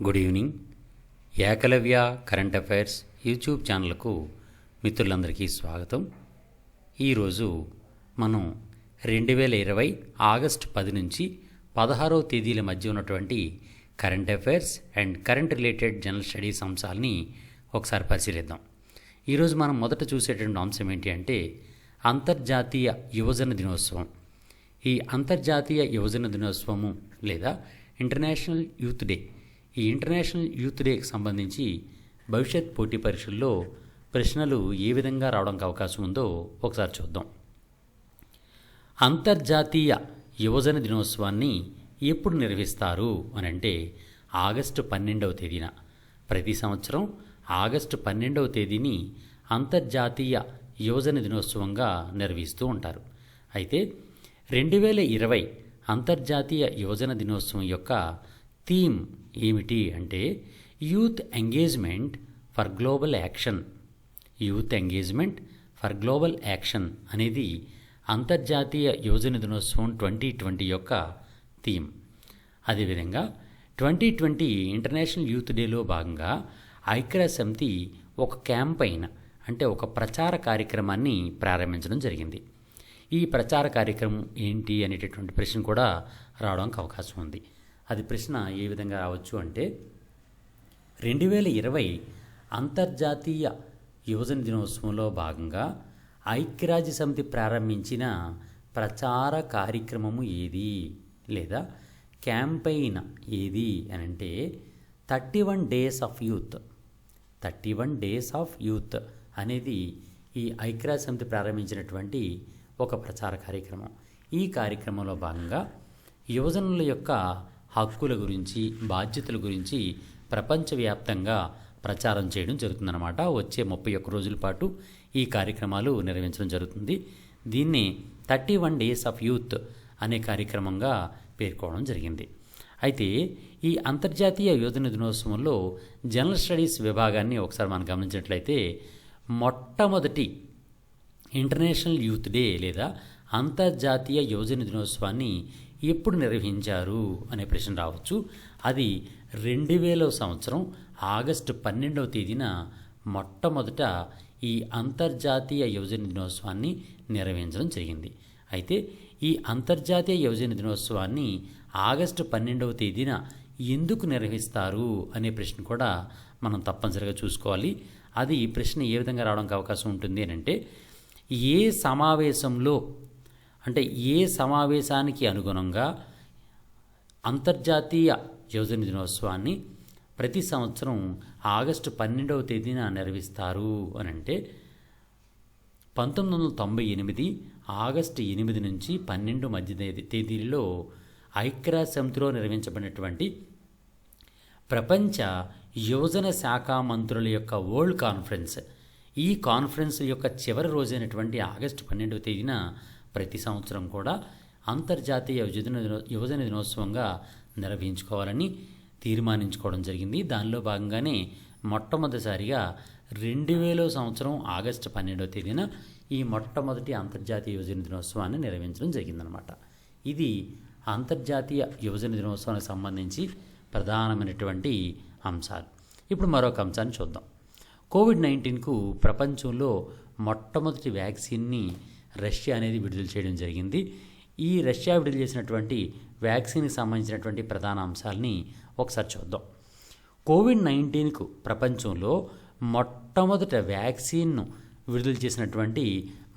Good evening. Ekalavya current affairs YouTube ఛానల్కు మిత్రులందరికీ స్వాగతం. ఈరోజు మనం 2020 ఆగస్టు 10 నుంచి 16వ తేదీల మధ్య ఉన్నటువంటి current affairs and current related general studies అంశాలని ఒకసారి పరిశీలిద్దాం. ఈరోజు మనం మొదట చూసేటువంటి అంశం ఏంటి అంటే అంతర్జాతీయ యువజన దినోత్సవం. ఈ అంతర్జాతీయ యువజన దినోత్సవము లేదా ఇంటర్నేషనల్ యూత్ డే, ఈ ఇంటర్నేషనల్ యూత్ డేకి సంబంధించి భవిష్యత్ పోటీ పరీక్షల్లో ప్రశ్నలు ఏ విధంగా రావడానికి అవకాశం ఉందో ఒకసారి చూద్దాం. అంతర్జాతీయ యువజన దినోత్సవాన్ని ఎప్పుడు నిర్వహిస్తారు అని అంటే ఆగస్టు 12వ తేదీన. ప్రతి సంవత్సరం ఆగస్టు 12వ తేదీని అంతర్జాతీయ యువజన దినోత్సవంగా నిర్వహిస్తూ ఉంటారు. అయితే 2020 అంతర్జాతీయ యువజన దినోత్సవం యొక్క థీమ్ ఏమిటి అంటే youth engagement for global action. Youth engagement for global action అనేది అంతర్జాతీయ యువజన దినోత్సవం 2020 యొక్క థీమ్. అదేవిధంగా 2020 ఇంటర్నేషనల్ యూత్ డేలో భాగంగా ఐక్యరాజ్యసమితి ఒక క్యాంపైన్ అంటే ఒక ప్రచార కార్యక్రమాన్ని ప్రారంభించడం జరిగింది. ఈ ప్రచార కార్యక్రమం ఏంటి అనేటటువంటి ప్రశ్న కూడా రావడానికి అవకాశం ఉంది. అది ప్రశ్న ఏ విధంగా రావచ్చు అంటే 2020 అంతర్జాతీయ యువజన దినోత్సవంలో భాగంగా ఐక్యరాజ్యసమితి ప్రారంభించిన ప్రచార కార్యక్రమము ఏది లేదా క్యాంపెయిన్ ఏది అని అంటే 31 days of youth. 31 days of youth అనేది ఈ ఐక్యరాజ్యసమితి ప్రారంభించినటువంటి ఒక ప్రచార కార్యక్రమం. ఈ కార్యక్రమంలో భాగంగా యువజనుల యొక్క హక్కుల గురించి, బాధ్యతల గురించి ప్రపంచవ్యాప్తంగా ప్రచారం చేయడం జరుగుతుందన్నమాట. వచ్చే 31 రోజుల పాటు ఈ కార్యక్రమాలు నిర్వహించడం జరుగుతుంది. దీన్ని 31 డేస్ ఆఫ్ యూత్ అనే కార్యక్రమంగా పేర్కోవడం జరిగింది. అయితే ఈ అంతర్జాతీయ యువజన దినోత్సవంలో జనరల్ స్టడీస్ విభాగాన్ని ఒకసారి మనం గమనించినట్లయితే మొట్టమొదటి ఇంటర్నేషనల్ యూత్ డే లేదా అంతర్జాతీయ యువజన దినోత్సవాన్ని ఎప్పుడు నిర్వహించారు అనే ప్రశ్న రావచ్చు. అది 2000 సంవత్సరం ఆగస్టు 12వ తేదీన మొట్టమొదట ఈ అంతర్జాతీయ యువజన దినోత్సవాన్ని నిర్వహించడం జరిగింది. అయితే ఈ అంతర్జాతీయ యువజన దినోత్సవాన్ని ఆగస్టు 12వ తేదీన ఎందుకు నిర్వహిస్తారు అనే ప్రశ్న కూడా మనం తప్పనిసరిగా చూసుకోవాలి. అది ఈ ప్రశ్న ఏ విధంగా రావడానికి అవకాశం ఉంటుంది అని అంటే ఏ సమావేశంలో అంటే ఏ సమావేశానికి అనుగుణంగా అంతర్జాతీయ యువజన దినోత్సవాన్ని ప్రతి సంవత్సరం ఆగస్టు 12వ తేదీన నిర్వహిస్తారు అని అంటే 1998 ఆగస్టు 8 నుంచి 12 మధ్య తేదీలలో ఐక్యరాజ్యసమితిలో నిర్వహించబడినటువంటి ప్రపంచ యువజన శాఖ మంత్రుల యొక్క వరల్డ్ కాన్ఫరెన్స్, ఈ కాన్ఫరెన్స్ యొక్క చివరి రోజైనటువంటి ఆగస్టు 12వ తేదీన ప్రతి సంవత్సరం కూడా అంతర్జాతీయ యువజన దినోత్సవంగా నిర్వహించుకోవాలని తీర్మానించుకోవడం జరిగింది. దానిలో భాగంగానే మొట్టమొదటిసారిగా 2000 సంవత్సరం ఆగస్టు 12వ తేదీన ఈ మొట్టమొదటి అంతర్జాతీయ యువజన దినోత్సవాన్ని నిర్వహించడం జరిగిందనమాట. ఇది అంతర్జాతీయ యువజన దినోత్సవానికి సంబంధించి ప్రధానమైనటువంటి అంశాలు. ఇప్పుడు మరొక అంశాన్ని చూద్దాం. కోవిడ్-19కు ప్రపంచంలో మొట్టమొదటి వ్యాక్సిన్ని రష్యా అనేది విడుదల చేయడం జరిగింది. ఈ రష్యా విడుదల చేసినటువంటి వ్యాక్సిన్కి సంబంధించినటువంటి ప్రధాన అంశాలని ఒకసారి చూద్దాం. కోవిడ్-19కు ప్రపంచంలో మొట్టమొదట వ్యాక్సిన్ను విడుదల చేసినటువంటి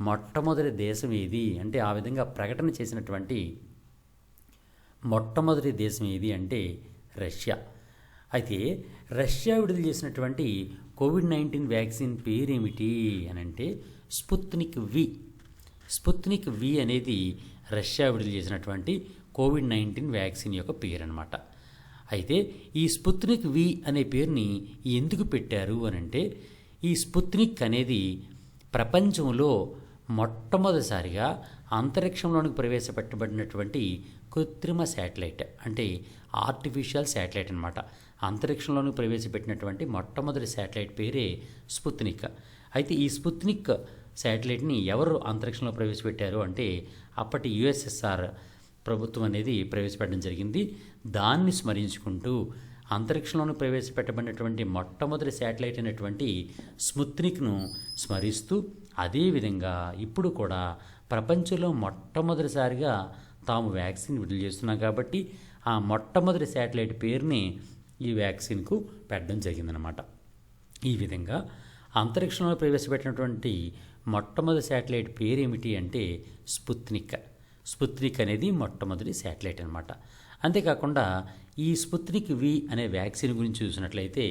మొట్టమొదటి దేశం ఏది అంటే ఆ విధంగా ప్రకటన చేసినటువంటి మొట్టమొదటి దేశం ఏది అంటే రష్యా. అయితే రష్యా విడుదల చేసినటువంటి కోవిడ్-19 వ్యాక్సిన్ పేరేమిటి అని అంటే స్పుత్నిక్ వి. స్పుత్నిక్ వి అనేది రష్యా విడుదల చేసినటువంటి కోవిడ్-19 వ్యాక్సిన్ యొక్క పేరు అనమాట. అయితే ఈ స్పుత్నిక్ వి అనే పేరుని ఎందుకు పెట్టారు అని అంటే ఈ స్పుత్నిక్ అనేది ప్రపంచంలో మొట్టమొదటిసారిగా అంతరిక్షంలోనికి ప్రవేశపెట్టబడినటువంటి కృత్రిమ శాటిలైట్ అంటే ఆర్టిఫిషియల్ శాటిలైట్ అనమాట. అంతరిక్షంలోనికి ప్రవేశపెట్టినటువంటి మొట్టమొదటి శాటిలైట్ పేరే స్పుత్నిక్. అయితే ఈ స్పుత్నిక్ శాటిలైట్ని ఎవరు అంతరిక్షంలో ప్రవేశపెట్టారు అంటే అప్పటి యుఎస్ఎస్ఆర్ ప్రభుత్వం అనేది ప్రవేశపెట్టడం జరిగింది. దాన్ని స్మరించుకుంటూ అంతరిక్షంలోని ప్రవేశపెట్టబడినటువంటి మొట్టమొదటి శాటిలైట్ అయినటువంటి స్పుత్నిక్ను స్మరిస్తూ, అదేవిధంగా ఇప్పుడు కూడా ప్రపంచంలో మొట్టమొదటిసారిగా తాము వ్యాక్సిన్ విడుదల చేస్తున్నాం కాబట్టి ఆ మొట్టమొదటి శాటిలైట్ పేరుని ఈ వ్యాక్సిన్కు పెట్టడం జరిగిందనమాట. ఈ విధంగా అంతరిక్షంలో ప్రవేశపెట్టినటువంటి మొట్టమొదటి శాటిలైట్ పేరు ఏమిటి అంటే స్పుత్నిక్. స్పుత్నిక్ అనేది మొట్టమొదటి శాటిలైట్ అనమాట. అంతేకాకుండా ఈ స్పుత్నిక్ వి అనే వ్యాక్సిన్ గురించి చూసినట్లయితే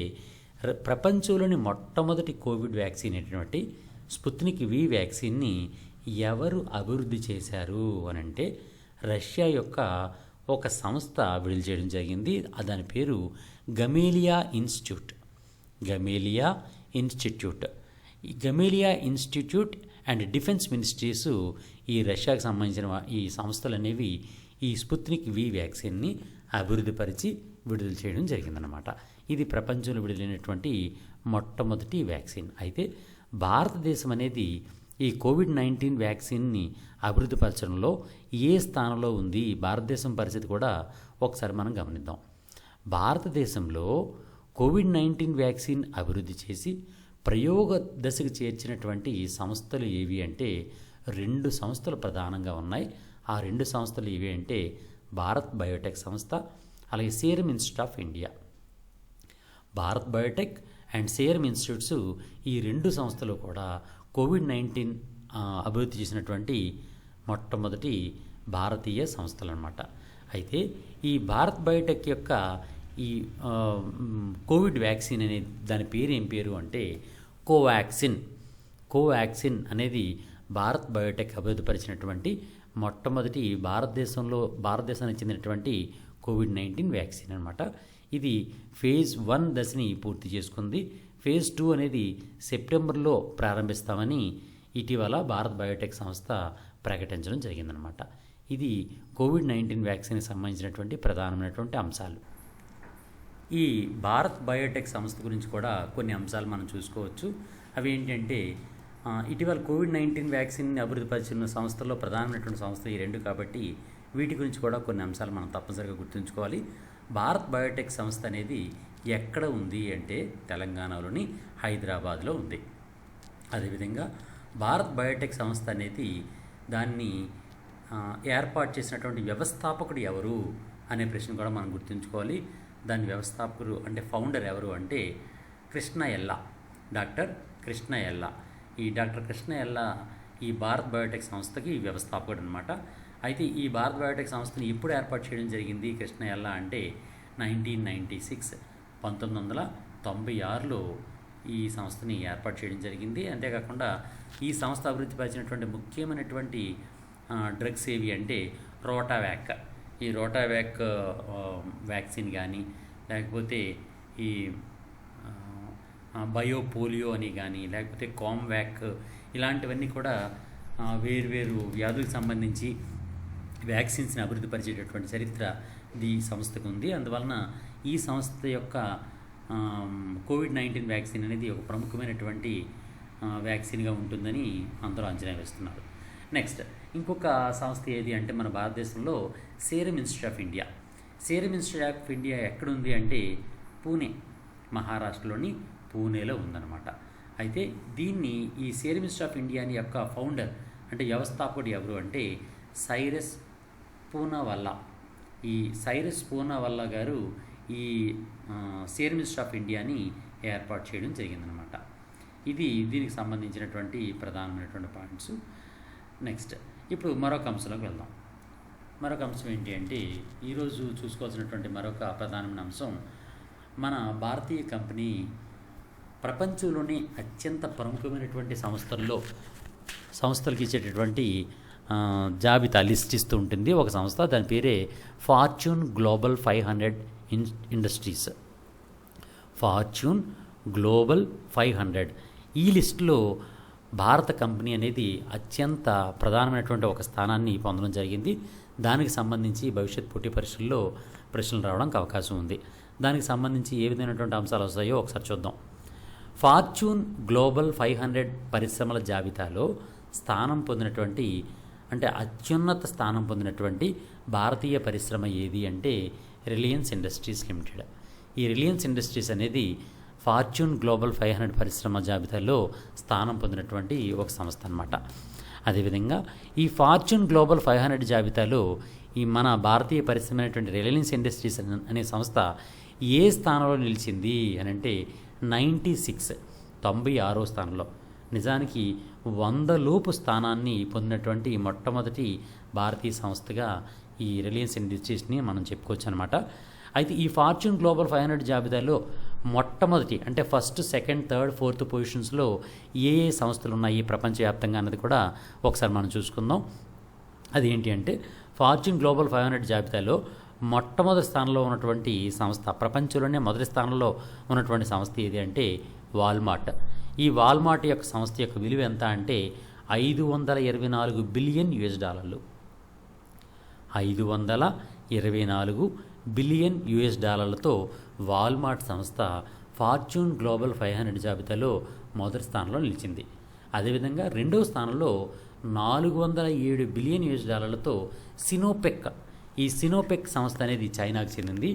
ప్రపంచంలోని మొట్టమొదటి కోవిడ్ వ్యాక్సిన్ అయినటువంటి స్పుత్నిక్ వి వ్యాక్సిన్ని ఎవరు అభివృద్ధి చేశారు అని అంటే రష్యా యొక్క ఒక సంస్థ విడుదల చేయడం జరిగింది. దాని పేరు గమేలియా ఇన్స్టిట్యూట్. గమేలియా ఇన్స్టిట్యూట్. ఈ గమేలియా ఇన్స్టిట్యూట్ అండ్ డిఫెన్స్ మినిస్ట్రీస్ ఈ రష్యాకు సంబంధించిన ఈ సంస్థలు అనేవి ఈ స్పుత్నిక్ వి వ్యాక్సిన్ని అభివృద్ధిపరిచి విడుదల చేయడం జరిగిందనమాట. ఇది ప్రపంచంలో విడుదలైనటువంటి మొట్టమొదటి వ్యాక్సిన్. అయితే భారతదేశం అనేది ఈ కోవిడ్-19 వ్యాక్సిన్ని అభివృద్ధిపరచడంలో ఏ స్థానంలో ఉంది, భారతదేశం పరిస్థితి కూడా ఒకసారి మనం గమనిద్దాం. భారతదేశంలో కోవిడ్-19 వ్యాక్సిన్ అభివృద్ధి చేసి ప్రయోగ దశకు చేర్చినటువంటి సంస్థలు ఏవి అంటే 2 సంస్థలు ప్రధానంగా ఉన్నాయి. ఆ 2 సంస్థలు ఏవి అంటే భారత్ బయోటెక్ సంస్థ, అలాగే serum institute of India. Bharat Biotech and serum institutes ఈ 2 సంస్థలు కూడా కోవిడ్-19 అభివృద్ధి చేసినటువంటి మొట్టమొదటి భారతీయ సంస్థలు అన్నమాట. అయితే ఈ భారత్ బయోటెక్ యొక్క ఈ కోవిడ్ వ్యాక్సిన్ అనే దాని పేరు ఏం పేరు అంటే కోవాక్సిన్. కోవాక్సిన్ అనేది భారత్ బయోటెక్ అభివృద్ధిపరిచినటువంటి మొట్టమొదటి భారతదేశానికి చెందినటువంటి కోవిడ్-19 వ్యాక్సిన్ అనమాట. ఇది ఫేజ్ 1 దశని పూర్తి చేసుకుంది. ఫేజ్ 2 అనేది సెప్టెంబర్లో ప్రారంభిస్తామని ఇటీవల భారత్ బయోటెక్ సంస్థ ప్రకటించడం జరిగిందనమాట. ఇది కోవిడ్-19 వ్యాక్సిన్కి సంబంధించినటువంటి ప్రధానమైనటువంటి అంశాలు. ఈ భారత్ బయోటెక్ సంస్థ గురించి కూడా కొన్ని అంశాలు మనం చూసుకోవచ్చు. అవి ఏంటంటే ఇటీవల కోవిడ్-19 వ్యాక్సిన్ అభివృద్ధిపరిచిన సంస్థల్లో ప్రధానమైనటువంటి సంస్థ ఈ 2 కాబట్టి వీటి గురించి కూడా కొన్ని అంశాలు మనం తప్పనిసరిగా గుర్తుంచుకోవాలి. భారత్ బయోటెక్ సంస్థ అనేది ఎక్కడ ఉంది అంటే తెలంగాణలోని హైదరాబాద్లో ఉంది. అదేవిధంగా భారత్ బయోటెక్ సంస్థ అనేది దాన్ని ఏర్పాటు చేసినటువంటి వ్యవస్థాపకుడు ఎవరు అనే ప్రశ్న కూడా మనం గుర్తుంచుకోవాలి. దాని వ్యవస్థాపకుడు అంటే ఫౌండర్ ఎవరు అంటే కృష్ణ ఎల్లా, డాక్టర్ కృష్ణ ఎల్లా. ఈ డాక్టర్ కృష్ణ ఎల్లా ఈ భారత్ బయోటెక్ సంస్థకి వ్యవస్థాపకుడు అనమాట. అయితే ఈ భారత్ బయోటెక్ సంస్థని ఎప్పుడు ఏర్పాటు చేయడం జరిగింది కృష్ణ ఎల్లా అంటే 1996 1996లో ఈ సంస్థని ఏర్పాటు చేయడం జరిగింది. అంతేకాకుండా ఈ సంస్థ అభివృద్ధి పరిచినటువంటి ముఖ్యమైనటువంటి డ్రగ్స్ ఏవి అంటే రోటావ్యాక్. ఈ రోటావ్యాక్ వ్యాక్సిన్ కానీ లేకపోతే ఈ బయోపోలియో అని కానీ లేకపోతే కామ్వ్యాక్ ఇలాంటివన్నీ కూడా వేర్వేరు వ్యాధులకు సంబంధించి వ్యాక్సిన్స్ని అభివృద్ధి పరిచేటటువంటి చరిత్ర ఈ సంస్థకు ఉంది. అందువలన ఈ సంస్థ యొక్క కోవిడ్-19 వ్యాక్సిన్ అనేది ఒక ప్రముఖమైనటువంటి వ్యాక్సిన్గా ఉంటుందని అందరూ అంచనా వేస్తున్నారు. నెక్స్ట్ ఇంకొక సంస్థ ఏది అంటే మన భారతదేశంలో serum institute of India. Serum institute of India ఎక్కడుంది అంటే పూణే, మహారాష్ట్రలోని పూణేలో ఉందన్నమాట. అయితే దీన్ని ఈ సీరం ఇన్స్టిట్యూట్ ఆఫ్ ఇండియా యొక్క ఫౌండర్ అంటే వ్యవస్థాపకుడు ఎవరు అంటే సైరస్ పూనావాలా. ఈ సైరస్ పూనావాలా గారు ఈ సీరం ఇన్స్టిట్యూట్ ఆఫ్ ఇండియాని ఏర్పాటు చేయడం జరిగిందనమాట. ఇది దీనికి సంబంధించినటువంటి ప్రధానమైనటువంటి పాయింట్స్. నెక్స్ట్ ఇప్పుడు మరొక అంశంలోకి వెళ్దాం. మరొక అంశం ఏంటి అంటే ఈరోజు చూసుకోవాల్సినటువంటి మరొక ప్రధానమైన అంశం మన భారతీయ కంపెనీ ప్రపంచంలోని అత్యంత ప్రముఖమైనటువంటి సంస్థలకు ఇచ్చేటటువంటి జాబితా లిస్ట్ ఇస్తూ ఉంటుంది ఒక సంస్థ. దాని పేరే fortune global 500 industries. Fortune global 500 ఈ లిస్టులో భారత కంపెనీ అనేది అత్యంత ప్రధానమైనటువంటి ఒక స్థానాన్ని పొందడం జరిగింది. దానికి సంబంధించి భవిష్యత్ పోటీ పరీక్షల్లో ప్రశ్నలు రావడానికి అవకాశం ఉంది. దానికి సంబంధించి ఏ విధమైనటువంటి అంశాలు వస్తాయో ఒకసారి చూద్దాం. ఫార్చ్యూన్ గ్లోబల్ 500 పరిశ్రమల జాబితాలో స్థానం పొందినటువంటి అంటే అత్యున్నత స్థానం పొందినటువంటి భారతీయ పరిశ్రమ ఏది అంటే రిలయన్స్ ఇండస్ట్రీస్ లిమిటెడ్. ఈ రిలయన్స్ ఇండస్ట్రీస్ అనేది ఫార్చ్యూన్ గ్లోబల్ 500 పరిశ్రమ జాబితాలో స్థానం పొందినటువంటి ఒక సంస్థ అన్నమాట. అదేవిధంగా ఈ ఫార్చ్యూన్ గ్లోబల్ 500 జాబితాలో ఈ మన భారతీయ పరిశ్రమ అయినటువంటి రిలయన్స్ ఇండస్ట్రీస్ అనే సంస్థ ఏ స్థానంలో నిలిచింది అని అంటే 96వ స్థానంలో. నిజానికి 100 లోపు స్థానాన్ని పొందినటువంటి మొట్టమొదటి భారతీయ సంస్థగా ఈ రిలయన్స్ ఇండస్ట్రీస్ని మనం చెప్పుకోవచ్చు అనమాట. అయితే ఈ ఫార్చ్యూన్ గ్లోబల్ 500 జాబితాలో మొట్టమొదటి అంటే ఫస్ట్, సెకండ్, థర్డ్, ఫోర్త్ పొజిషన్స్లో ఏ ఏ సంస్థలు ఉన్నాయి ప్రపంచవ్యాప్తంగా అన్నది కూడా ఒకసారి మనం చూసుకుందాం. అదేంటి అంటే ఫార్చ్యూన్ గ్లోబల్ 500 జాబితాలో మొట్టమొదటి స్థానంలో ఉన్నటువంటి సంస్థ, ప్రపంచంలోనే మొదటి స్థానంలో ఉన్నటువంటి సంస్థ ఏది అంటే వాల్మార్ట్. ఈ వాల్మార్ట్ యొక్క సంస్థ యొక్క విలువ ఎంత అంటే $524 బిలియన్. 524 బిలియన్ తో వాల్మార్ట్ సంస్థ ఫార్చ్యూన్ గ్లోబల్ 500 జాబితాలో మొదటి స్థానంలో నిలిచింది. అదేవిధంగా రెండవ స్థానంలో $407 బిలియన్ తో సినోపెక్, ఈ సినోపెక్ సంస్థ అనేది చైనాకు చెందింది.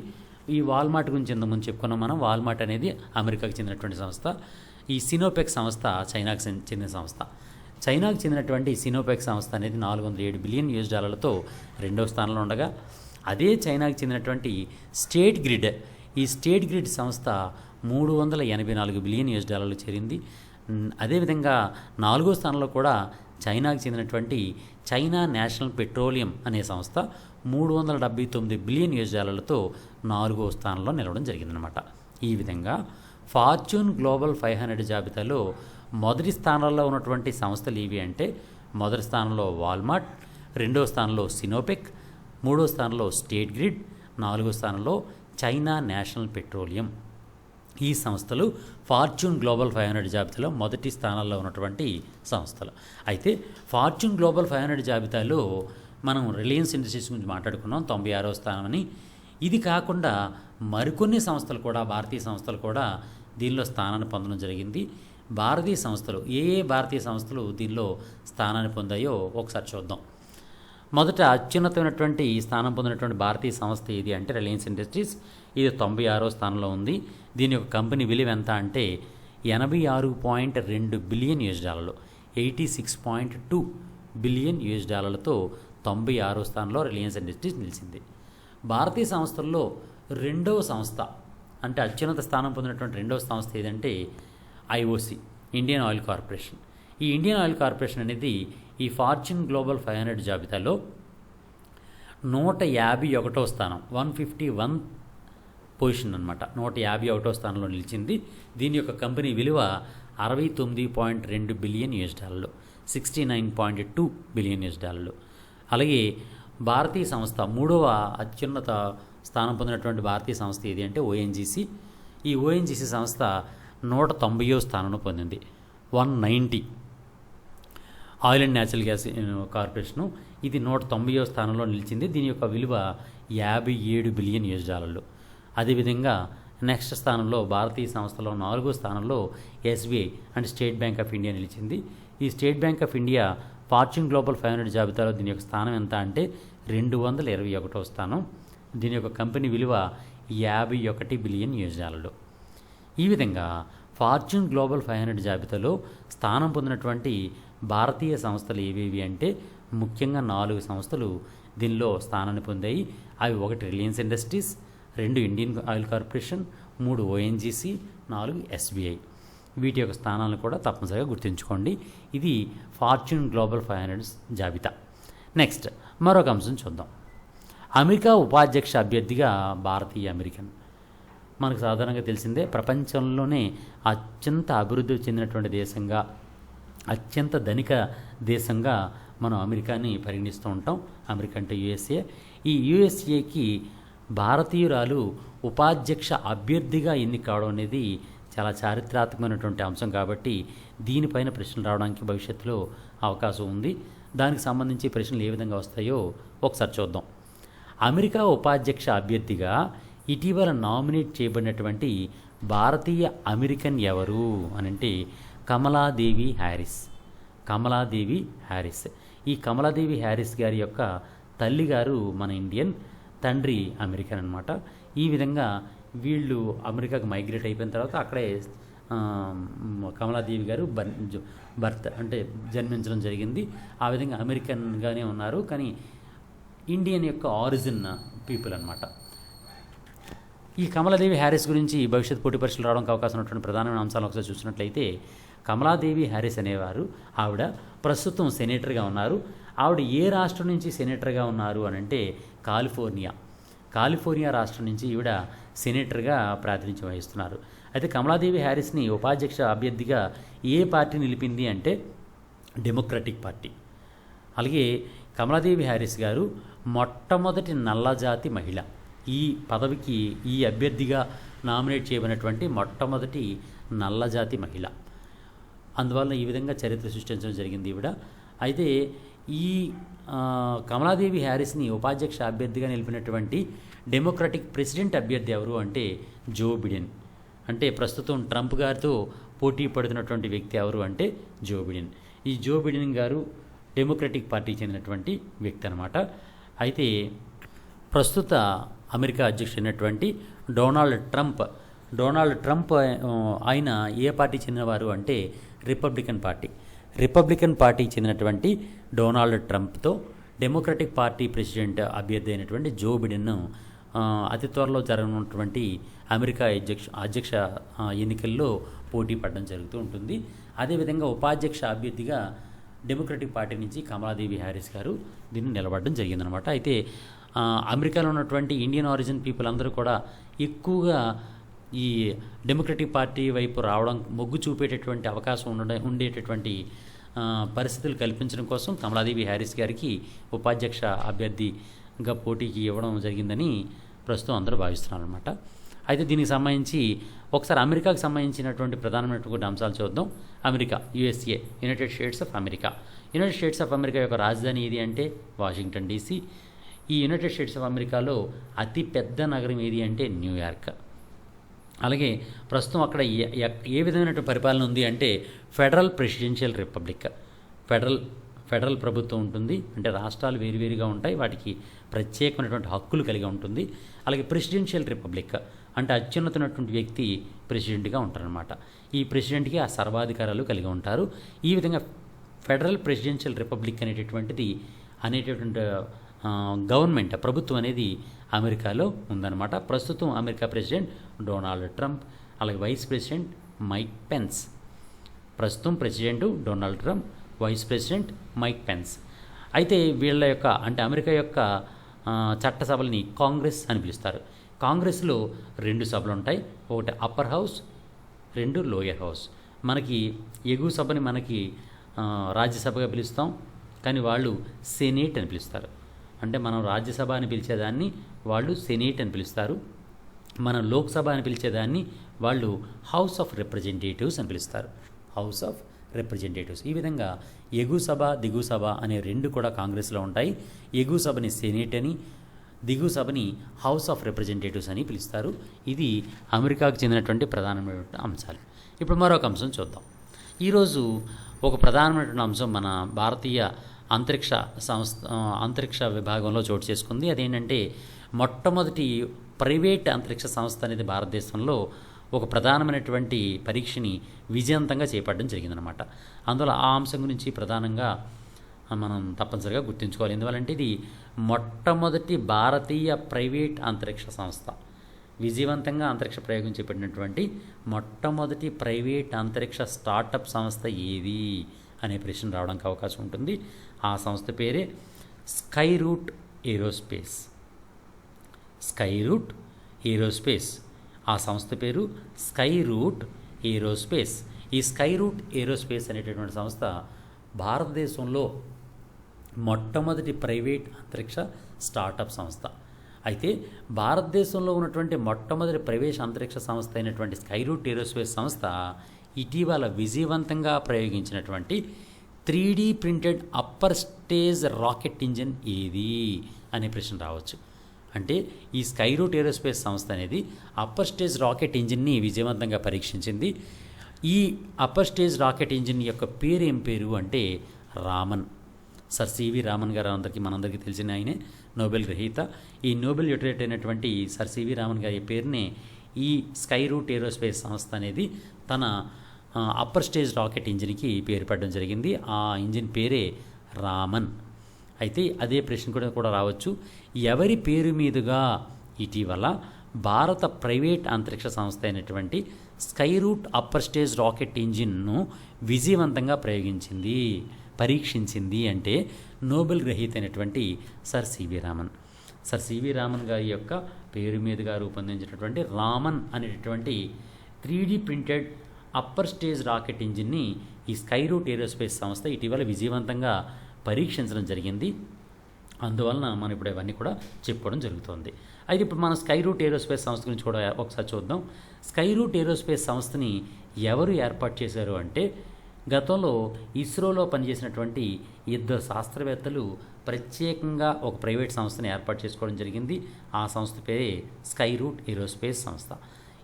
ఈ వాల్మార్ట్ గురించి ఇంతకుముందు చెప్పుకున్నాం మనం. వాల్మార్ట్ అనేది అమెరికాకు చెందినటువంటి సంస్థ. ఈ సినోపెక్ సంస్థ చైనాకు చెందిన సంస్థ. చైనాకు చెందినటువంటి సినోపెక్ సంస్థ అనేది $407 బిలియన్ తో రెండవ స్థానంలో ఉండగా, అదే చైనాకు చెందినటువంటి స్టేట్ గ్రిడ్, ఈ స్టేట్ గ్రిడ్ సంస్థ $384 బిలియన్ చేరింది. అదేవిధంగా నాలుగో స్థానంలో కూడా చైనాకు చెందినటువంటి చైనా నేషనల్ పెట్రోలియం అనే సంస్థ $379 బిలియన్ తో నాలుగో స్థానంలో నిలవడం జరిగిందనమాట. ఈ విధంగా ఫార్చ్యూన్ గ్లోబల్ 500 జాబితాలో మొదటి స్థానాల్లో ఉన్నటువంటి సంస్థలు ఏవి అంటే మొదటి స్థానంలో వాల్మార్ట్, రెండో స్థానంలో సినోపెక్, మూడో స్థానంలో స్టేట్ గ్రిడ్, నాలుగో స్థానంలో చైనా నేషనల్ పెట్రోలియం. ఈ సంస్థలు ఫార్చ్యూన్ గ్లోబల్ 500 జాబితాలో మొదటి స్థానాల్లో ఉన్నటువంటి సంస్థలు. అయితే ఫార్చ్యూన్ గ్లోబల్ 500 జాబితాలో మనం రిలయన్స్ ఇండస్ట్రీస్ గురించి మాట్లాడుకున్నాం, 96వ స్థానం అని. ఇది కాకుండా మరికొన్ని సంస్థలు కూడా, భారతీయ సంస్థలు కూడా దీనిలో స్థానాన్ని పొందడం జరిగింది. భారతీయ సంస్థలు ఏ భారతీయ సంస్థలు దీనిలో స్థానాన్ని పొందాయో ఒకసారి చూద్దాం. మొదట అత్యున్నతమైనటువంటి స్థానం పొందినటువంటి భారతీయ సంస్థ ఏది అంటే రిలయన్స్ ఇండస్ట్రీస్. ఇది 96వ స్థానంలో ఉంది. దీని యొక్క కంపెనీ విలువ ఎంత అంటే $86.2 బిలియన్, 86.2 బిలియన్ తో 96వ స్థానంలో రిలయన్స్ ఇండస్ట్రీస్ నిలిచింది. భారతీయ సంస్థల్లో రెండవ సంస్థ అంటే అత్యున్నత స్థానం పొందినటువంటి రెండవ సంస్థ ఏదంటే ఐఓసి, ఇండియన్ ఆయిల్ కార్పొరేషన్. ఈ ఇండియన్ ఆయిల్ కార్పొరేషన్ అనేది ఈ ఫార్చ్యూన్ గ్లోబల్ 500 జాబితాలో 151వ స్థానం, 151 పొజిషన్ అనమాట, 151వ స్థానంలో నిలిచింది. దీని యొక్క కంపెనీ విలువ $69.2 బిలియన్, 69.2 బిలియన్. అలాగే భారతీయ సంస్థ మూడవ అత్యున్నత స్థానం పొందినటువంటి భారతీయ సంస్థ ఏది అంటే ఓఎన్జీసీ. ఈ ఓఎన్జీసీ సంస్థ 190వ స్థానంలో పొందింది, 190. Oil and natural gas corporation ఇది 190వ స్థానంలో నిలిచింది. దీని యొక్క విలువ $57 బిలియన్. అదేవిధంగా నెక్స్ట్ స్థానంలో భారతీయ సంస్థలో 4వ స్థానంలో ఎస్బీఐ అంటే స్టేట్ బ్యాంక్ ఆఫ్ ఇండియా నిలిచింది. ఈ state bank of India fortune global 500 జాబితాలో దీని యొక్క స్థానం ఎంత అంటే 221వ స్థానం. దీని యొక్క కంపెనీ విలువ $51 బిలియన్. ఈ విధంగా ఫార్చ్యూన్ గ్లోబల్ 500 జాబితాలో స్థానం పొందినటువంటి భారతీయ సంస్థలు ఏవేవి అంటే ముఖ్యంగా 4 సంస్థలు దీనిలో స్థానాన్ని పొందాయి. అవి 1 Reliance industries, 2 Indian oil corporation, 3 ONGC, 4 SBI. వీటి యొక్క స్థానాలను కూడా తప్పనిసరిగా గుర్తుంచుకోండి. ఇది ఫార్చ్యూన్ గ్లోబల్ 500 జాబితా. నెక్స్ట్ మరొక అంశం చూద్దాం. అమెరికా ఉపాధ్యక్ష అభ్యర్థిగా భారతీయ అమెరికన్. మనకు సాధారణంగా తెలిసిందే, ప్రపంచంలోనే అత్యంత అభివృద్ధి చెందినటువంటి దేశంగా, అత్యంత ధనిక దేశంగా మనం అమెరికాని పరిగణిస్తూ ఉంటాం. అమెరికా అంటే యుఎస్ఏ. ఈ యుఎస్ఏకి భారతీయురాలు ఉపాధ్యక్ష అభ్యర్థిగా ఎన్నిక కావడం అనేది చాలా చారిత్రాత్మకమైనటువంటి అంశం కాబట్టి దీనిపైన ప్రశ్నలు రావడానికి భవిష్యత్తులో అవకాశం ఉంది. దానికి సంబంధించి ప్రశ్నలు ఏ విధంగా వస్తాయో ఒకసారి చూద్దాం. అమెరికా ఉపాధ్యక్ష అభ్యర్థిగా ఇటీవల నామినేట్ చేయబడినటువంటి భారతీయ అమెరికన్ ఎవరు అని అంటే కమలాదేవి హ్యారిస్. కమలాదేవి హ్యారిస్. ఈ కమలాదేవి హ్యారిస్ గారి యొక్క తల్లి గారు మన ఇండియన్, తండ్రి అమెరికన్ అన్నమాట. ఈ విధంగా వీళ్ళు అమెరికాకు మైగ్రేట్ అయిపోయిన తర్వాత అక్కడే కమలాదేవి గారు బర్త్ అంటే జన్మించడం జరిగింది. ఆ విధంగా అమెరికన్గానే ఉన్నారు, కానీ ఇండియన్ యొక్క ఆరిజిన్ పీపుల్ అనమాట. ఈ కమలాదేవి హ్యారిస్ గురించి భవిష్యత్ పోటీ పరీక్షలు రావడానికి అవకాశం ఉన్నటువంటి ప్రధానమైన అంశాలను ఒకసారి చూసినట్లయితే, కమలాదేవి హ్యారిస్ అనేవారు ఆవిడ ప్రస్తుతం సెనేటర్గా ఉన్నారు. ఆవిడ ఏ రాష్ట్రం నుంచి సెనేటర్గా ఉన్నారు అని అంటే కాలిఫోర్నియా రాష్ట్రం నుంచి ఈవిడ సెనేటర్గా ప్రాతినిధ్యం వహిస్తున్నారు. అయితే కమలాదేవి హ్యారిస్ని ఉపాధ్యక్ష అభ్యర్థిగా ఏ పార్టీ నిలిపింది అంటే డెమోక్రటిక్ పార్టీ. అలాగే కమలాదేవి హ్యారిస్ గారు మొట్టమొదటి నల్లజాతి మహిళ. ఈ పదవికి ఈ అభ్యర్థిగా నామినేట్ చేయబడినటువంటి మొట్టమొదటి నల్లజాతి మహిళ. అందువల్ల ఈ విధంగా చరిత్ర సృష్టించడం జరిగింది ఈవిడ. అయితే ఈ కమలాదేవి హ్యారిస్ని ఉపాధ్యక్ష అభ్యర్థిగా నిలిపినటువంటి డెమోక్రటిక్ ప్రెసిడెంట్ అభ్యర్థి ఎవరు అంటే జో బిడెన్. అంటే ప్రస్తుతం ట్రంప్ గారితో పోటీ పడుతున్నటువంటి వ్యక్తి ఎవరు అంటే జో బిడెన్. ఈ జో బిడెన్ గారు డెమోక్రటిక్ పార్టీకి చెందినటువంటి వ్యక్తి అనమాట. అయితే ప్రస్తుత అమెరికా అధ్యక్షుడైనటువంటి డొనాల్డ్ ట్రంప్ ఆయన ఏ పార్టీ చెందినవారు అంటే రిపబ్లికన్ పార్టీకి చెందినటువంటి డొనాల్డ్ ట్రంప్తో డెమోక్రటిక్ పార్టీ ప్రెసిడెంట్ అభ్యర్థి అయినటువంటి జో బిడెన్ అతి త్వరలో జరగనున్నటువంటి అమెరికా అధ్యక్ష ఎన్నికల్లో పోటీ పడడం జరుగుతూ ఉంటుంది. అదేవిధంగా ఉపాధ్యక్ష అభ్యర్థిగా డెమోక్రటిక్ పార్టీ నుంచి కమలాదేవి హ్యారిస్ గారు దీన్ని నిలబడడం జరిగిందనమాట. అయితే అమెరికాలో ఉన్నటువంటి ఇండియన్ ఆరిజిన్ పీపుల్ అందరూ కూడా ఎక్కువగా ఈ డెమోక్రటిక్ పార్టీ వైపు రావడం, మొగ్గు చూపేటటువంటి అవకాశం ఉండేటటువంటి పరిస్థితులు కల్పించడం కోసం కమలాదేవి హ్యారిస్ గారికి ఉపాధ్యక్ష అభ్యర్థిగా పోటీకి ఇవ్వడం జరిగిందని ప్రస్తుతం అందరూ భావిస్తున్నారు అనమాట. అయితే దీనికి సంబంధించి ఒకసారి అమెరికాకు సంబంధించినటువంటి ప్రధానమైనటువంటి అంశాలు చూద్దాం. America, USA, United states of America యొక్క రాజధాని ఏది అంటే వాషింగ్టన్ డీసీ. ఈ యునైటెడ్ స్టేట్స్ ఆఫ్ అమెరికాలో అతి పెద్ద నగరం ఏది అంటే న్యూయార్క్. అలాగే ప్రస్తుతం అక్కడ ఏ విధమైనటువంటి పరిపాలన ఉంది అంటే ఫెడరల్ ప్రెసిడెన్షియల్ రిపబ్లిక్. ఫెడరల్ ప్రభుత్వం ఉంటుంది, అంటే రాష్ట్రాలు వేరువేరుగా ఉంటాయి, వాటికి ప్రత్యేకమైనటువంటి హక్కులు కలిగి ఉంటుంది. అలాగే ప్రెసిడెన్షియల్ రిపబ్లిక్ అంటే అత్యున్నతమైనటువంటి వ్యక్తి ప్రెసిడెంట్గా ఉంటారనమాట. ఈ ప్రెసిడెంట్కి ఆ సర్వాధికారాలు కలిగి ఉంటారు. ఈ విధంగా ఫెడరల్ ప్రెసిడెన్షియల్ రిపబ్లిక్ అనేటటువంటి గవర్నమెంట్, ప్రభుత్వం అనేది అమెరికాలో ఉందన్నమాట. ప్రస్తుతం అమెరికా ప్రెసిడెంట్ డొనాల్డ్ ట్రంప్, అలాగే వైస్ ప్రెసిడెంట్ మైక్ పెన్స్. ప్రస్తుతం president Donald Trump, vice president Mike Pence. అయితే వీళ్ళ యొక్క అంటే అమెరికా యొక్క చట్టసభల్ని కాంగ్రెస్ అని పిలుస్తారు. కాంగ్రెస్లో 2 సభలు ఉంటాయి, ఒకటి అప్పర్ హౌస్, 2 లోయర్ హౌస్. మనకి ఎగువ సభని మనకి రాజ్యసభగా పిలుస్తాం, కానీ వాళ్ళు సెనేట్ అని పిలుస్తారు. అంటే మనం రాజ్యసభ అని పిలిచేదాన్ని వాళ్ళు సెనేట్ అని పిలుస్తారు. మనం లోక్సభ అని పిలిచేదాన్ని వాళ్ళు హౌస్ ఆఫ్ రిప్రజెంటేటివ్స్ అని పిలుస్తారు. House of representatives. ఈ విధంగా ఎగువ సభ, దిగువ సభ అనే 2 కూడా కాంగ్రెస్లో ఉంటాయి. ఎగువ సభని సెనేట్ అని, దిగువ సభని హౌస్ ఆఫ్ రిప్రజెంటేటివ్స్ అని పిలుస్తారు. ఇది అమెరికాకు చెందినటువంటి ప్రధానమైనటువంటి అంశాలు. ఇప్పుడు మరొక అంశం చూద్దాం. ఈరోజు ఒక ప్రధానమైనటువంటి అంశం మన భారతీయ అంతరిక్ష విభాగంలో చోటు చేసుకుంది. అదేంటంటే మొట్టమొదటి ప్రైవేట్ అంతరిక్ష సంస్థ అనేది భారతదేశంలో ఒక ప్రధానమైనటువంటి పరీక్షని విజయవంతంగా చేపట్టడం జరిగిందనమాట. అందువల్ల ఆ అంశం గురించి ప్రధానంగా మనం తప్పనిసరిగా గుర్తుంచుకోవాలి. ఎందువల్లంటే ఇది మొట్టమొదటి భారతీయ ప్రైవేట్ అంతరిక్ష సంస్థ. విజయవంతంగా అంతరిక్ష ప్రయోగం చేపట్టినటువంటి మొట్టమొదటి ప్రైవేట్ అంతరిక్ష స్టార్టప్ సంస్థ ఏది అనే ప్రశ్న రావడానికి అవకాశం ఉంటుంది. ఆ సంస్థ పేరే స్కైరూట్ ఏరోస్పేస్. ఆ సంస్థ పేరు స్కైరూట్ ఏరోస్పేస్. ఈ స్కైరూట్ ఏరోస్పేస్ అనేటటువంటి సంస్థ భారతదేశంలో మొట్టమొదటి ప్రైవేట్ అంతరిక్ష స్టార్టప్ సంస్థ. అయితే భారతదేశంలో ఉన్నటువంటి మొట్టమొదటి ప్రైవేట్ అంతరిక్ష సంస్థ అయినటువంటి స్కైరూట్ ఏరోస్పేస్ సంస్థ ఇటీవల విజయవంతంగా ప్రయోగించినటువంటి 3D printed upper stage rocket engine ఏది అనే ప్రశ్న రావచ్చు. అంటే ఈ స్కైరూట్ ఏరోస్పేస్ సంస్థ అనేది అప్పర్ స్టేజ్ రాకెట్ ఇంజిన్ని విజయవంతంగా పరీక్షించింది. ఈ అప్పర్ స్టేజ్ రాకెట్ ఇంజిన్ యొక్క పేరు ఏం పేరు అంటే రామన్. సర్ సివి రామన్ గారు మనందరికీ తెలిసిన ఆయనే, నోబెల్ గ్రహీత. ఈ నోబెల్ లిటరేట్ అయినటువంటి సర్ సివి రామన్ గారి పేరునే ఈ స్కై రూట్ ఏరోస్పేస్ సంస్థ అనేది తన అప్పర్ స్టేజ్ రాకెట్ ఇంజిన్కి పేరు పెట్టడం జరిగింది. ఆ ఇంజిన్ పేరే రామన్. అయితే అదే ప్రశ్న కూడా రావచ్చు, ఎవరి పేరు మీదుగా ఇటీవల భారత ప్రైవేట్ అంతరిక్ష సంస్థ అయినటువంటి Skyroot upper stage rocket ఇంజిన్ను విజయవంతంగా పరీక్షించింది అంటే నోబెల్ గ్రహీత అయినటువంటి sir C V Raman. Sir C V Raman గారి యొక్క పేరు మీదుగా రూపొందించినటువంటి రామన్ అనేటటువంటి 3D printed upper stage rocket ఇంజిన్ని ఈ స్కై రూట్ ఏరోస్పేస్ సంస్థ ఇటీవల విజయవంతంగా పరీక్షించడం జరిగింది. అందువలన మనం ఇప్పుడు ఇవన్నీ కూడా చెప్పుకోవడం జరుగుతుంది. అయితే ఇప్పుడు మనం స్కై రూట్ ఏరోస్పేస్ సంస్థ గురించి కూడా ఒకసారి చూద్దాం. స్కై రూట్ ఏరోస్పేస్ సంస్థని ఎవరు ఏర్పాటు చేశారు అంటే, గతంలో ఇస్రోలో పనిచేసినటువంటి 2 శాస్త్రవేత్తలు ప్రత్యేకంగా ఒక ప్రైవేట్ సంస్థని ఏర్పాటు చేసుకోవడం జరిగింది. ఆ సంస్థ పేరే స్కై రూట్ ఏరోస్పేస్ సంస్థ.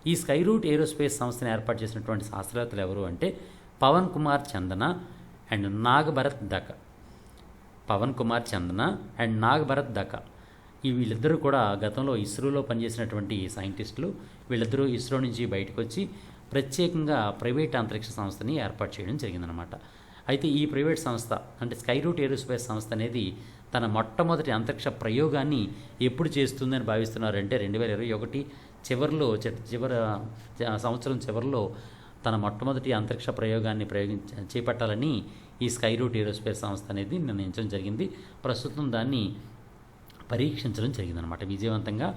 ఈ స్కై రూట్ ఏరోస్పేస్ సంస్థని ఏర్పాటు చేసినటువంటి శాస్త్రవేత్తలు ఎవరు అంటే పవన్ కుమార్ చందన అండ్ నాగ్ భరత్ దక. వీళ్ళిద్దరూ కూడా గతంలో ఇస్రోలో పనిచేసినటువంటి సైంటిస్టులు. వీళ్ళిద్దరూ ఇస్రో నుంచి బయటకు వచ్చి ప్రత్యేకంగా ప్రైవేట్ అంతరిక్ష సంస్థని ఏర్పాటు చేయడం జరిగిందనమాట. అయితే ఈ ప్రైవేట్ సంస్థ అంటే స్కై రూట్ ఏరోస్పేస్ సంస్థ అనేది తన మొట్టమొదటి అంతరిక్ష ప్రయోగాన్ని ఎప్పుడు చేస్తుందని భావిస్తున్నారంటే 2021 సంవత్సరం చివరిలో తన మొట్టమొదటి అంతరిక్ష ప్రయోగాన్ని చేపట్టాలని ఈ స్కై రూట్ ఏరోస్పేస్ సంస్థ అనేది నిర్ణయించడం జరిగింది. ప్రస్తుతం దాన్ని పరీక్షించడం జరిగిందనమాట. విజయవంతంగా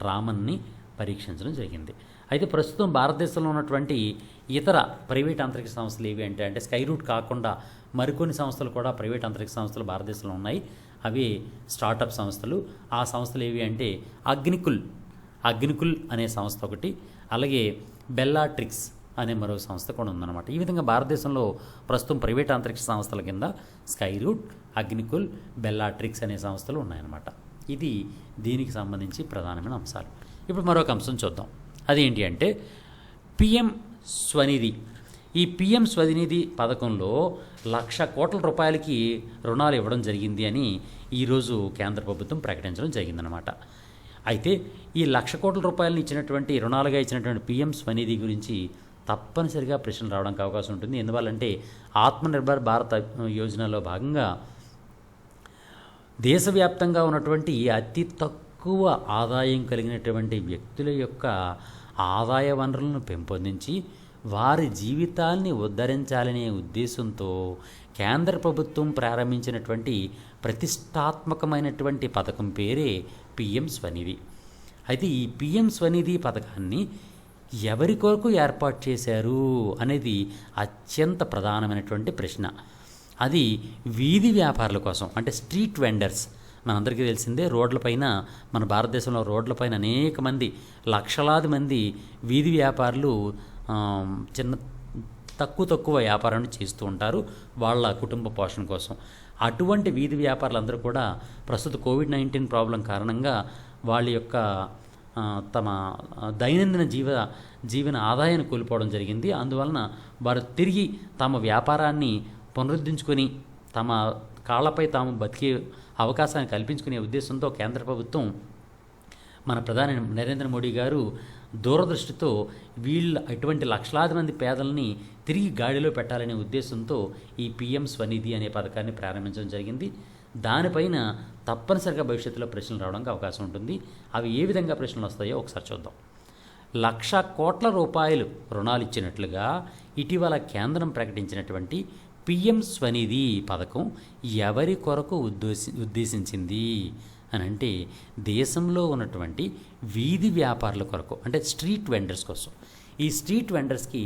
రామన్ని పరీక్షించడం జరిగింది. అయితే ప్రస్తుతం భారతదేశంలో ఉన్నటువంటి ఇతర ప్రైవేట్ అంతరిక్ష సంస్థలు ఏవి అంటే స్కై రూట్ కాకుండా మరికొన్ని సంస్థలు కూడా ప్రైవేట్ అంతరిక్ష సంస్థలు భారతదేశంలో ఉన్నాయి. అవి స్టార్టప్ సంస్థలు. ఆ సంస్థలు ఏవి అంటే అగ్నికుల్ అనే సంస్థ ఒకటి, అలాగే బెల్లాట్రిక్స్ అనే మరో సంస్థ కూడా ఉందన్నమాట. ఈ విధంగా భారతదేశంలో ప్రస్తుతం ప్రైవేట్ అంతరిక్ష సంస్థల కింద స్కై రూట్, అగ్నికుల్, బెల్లాట్రిక్స్ అనే సంస్థలు ఉన్నాయన్నమాట. ఇది దీనికి సంబంధించి ప్రధానమైన అంశాలు. ఇప్పుడు మరొక అంశం చూద్దాం. అదేంటి అంటే పిఎం స్వనిధి. ఈ పిఎం స్వనిధి పథకంలో 1,00,000 కోట్ల రూపాయలకి రుణాలు ఇవ్వడం జరిగింది అని ఈరోజు కేంద్ర ప్రభుత్వం ప్రకటించడం జరిగిందనమాట. అయితే ఈ 1,00,000 కోట్ల రూపాయలను ఇచ్చినటువంటి రుణాలుగా ఇచ్చినటువంటి పిఎం స్వనిధి గురించి తప్పనిసరిగా ప్రశ్నలు రావడానికి అవకాశం ఉంటుంది. ఎందువల్లంటే ఆత్మనిర్భర్ భారత్ యోజనలో భాగంగా దేశవ్యాప్తంగా ఉన్నటువంటి అతి తక్కువ ఆదాయం కలిగినటువంటి వ్యక్తుల యొక్క ఆదాయ వనరులను పెంపొందించి వారి జీవితాల్ని ఉద్ధరించాలనే ఉద్దేశంతో కేంద్ర ప్రభుత్వం ప్రారంభించినటువంటి ప్రతిష్టాత్మకమైనటువంటి పథకం పేరే పిఎం స్వనిధి. అయితే ఈ పిఎం స్వనిధి పథకాన్ని ఎవరి కొరకు ఏర్పాటు చేశారు అనేది అత్యంత ప్రధానమైనటువంటి ప్రశ్న. అది వీధి వ్యాపారుల కోసం, అంటే స్ట్రీట్ వెండర్స్. మనందరికీ తెలిసిందే, రోడ్లపైన, మన భారతదేశంలో రోడ్లపైన అనేక మంది, లక్షలాది మంది వీధి వ్యాపారులు చిన్న తక్కువ వ్యాపారాన్ని చేస్తూ ఉంటారు వాళ్ళ కుటుంబ పోషణ కోసం. అటువంటి వీధి వ్యాపారులందరూ కూడా ప్రస్తుత కోవిడ్-19 ప్రాబ్లం కారణంగా వాళ్ళ యొక్క తమ దైనందిన జీవన ఆదాయాన్ని కోల్పోవడం జరిగింది. అందువలన వారు తిరిగి తమ వ్యాపారాన్ని పునరుద్ధరించుకొని తమ కాళ్ళపై తాము బతికే అవకాశాన్ని కల్పించుకునే ఉద్దేశంతో కేంద్ర ప్రభుత్వం, మన ప్రధాని నరేంద్ర మోడీ గారు దూరదృష్టితో ఇటువంటి లక్షలాది మంది పేదల్ని తిరిగి గాడిలో పెట్టాలనే ఉద్దేశంతో ఈ పిఎం స్వనిధి అనే పథకాన్ని ప్రారంభించడం జరిగింది. దానిపైన తప్పనిసరిగా భవిష్యత్తులో ప్రశ్నలు రావడానికి అవకాశం ఉంటుంది. అవి ఏ విధంగా ప్రశ్నలు వస్తాయో ఒకసారి చూద్దాం. 1,00,000 కోట్ల రూపాయలు రుణాలు ఇచ్చినట్లుగా ఇటీవల కేంద్రం ప్రకటించినటువంటి పిఎం స్వనిధి పథకం ఎవరి కొరకు ఉద్దేశించింది అని అంటే దేశంలో ఉన్నటువంటి వీధి వ్యాపారుల కొరకు, అంటే స్ట్రీట్ వెండర్స్ కోసం. ఈ స్ట్రీట్ వెండర్స్కి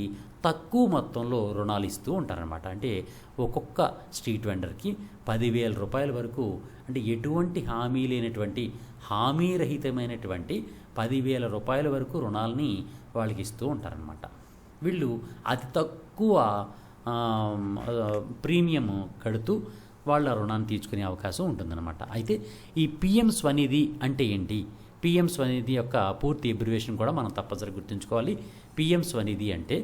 తక్కువ మొత్తంలో రుణాలు ఇస్తూ ఉంటారనమాట. అంటే ఒక్కొక్క స్ట్రీట్ వెండర్కి 10,000 రూపాయల వరకు, అంటే ఎటువంటి హామీ లేనటువంటి, హామీరహితమైనటువంటి 10,000 రూపాయల వరకు రుణాలని వాళ్ళకి ఇస్తూ ఉంటారనమాట. వీళ్ళు అతి తక్కువ ప్రీమియం కడుతూ వాళ్ళ రుణాన్ని తీర్చుకునే అవకాశం ఉంటుందన్నమాట. అయితే ఈ పిఎం స్వనిధి అంటే ఏంటి? పిఎం స్వనిధి యొక్క పూర్తి అబ్రివేషన్ కూడా మనం తప్పనిసరిగా గుర్తుంచుకోవాలి. పిఎం స్వనిధి అంటే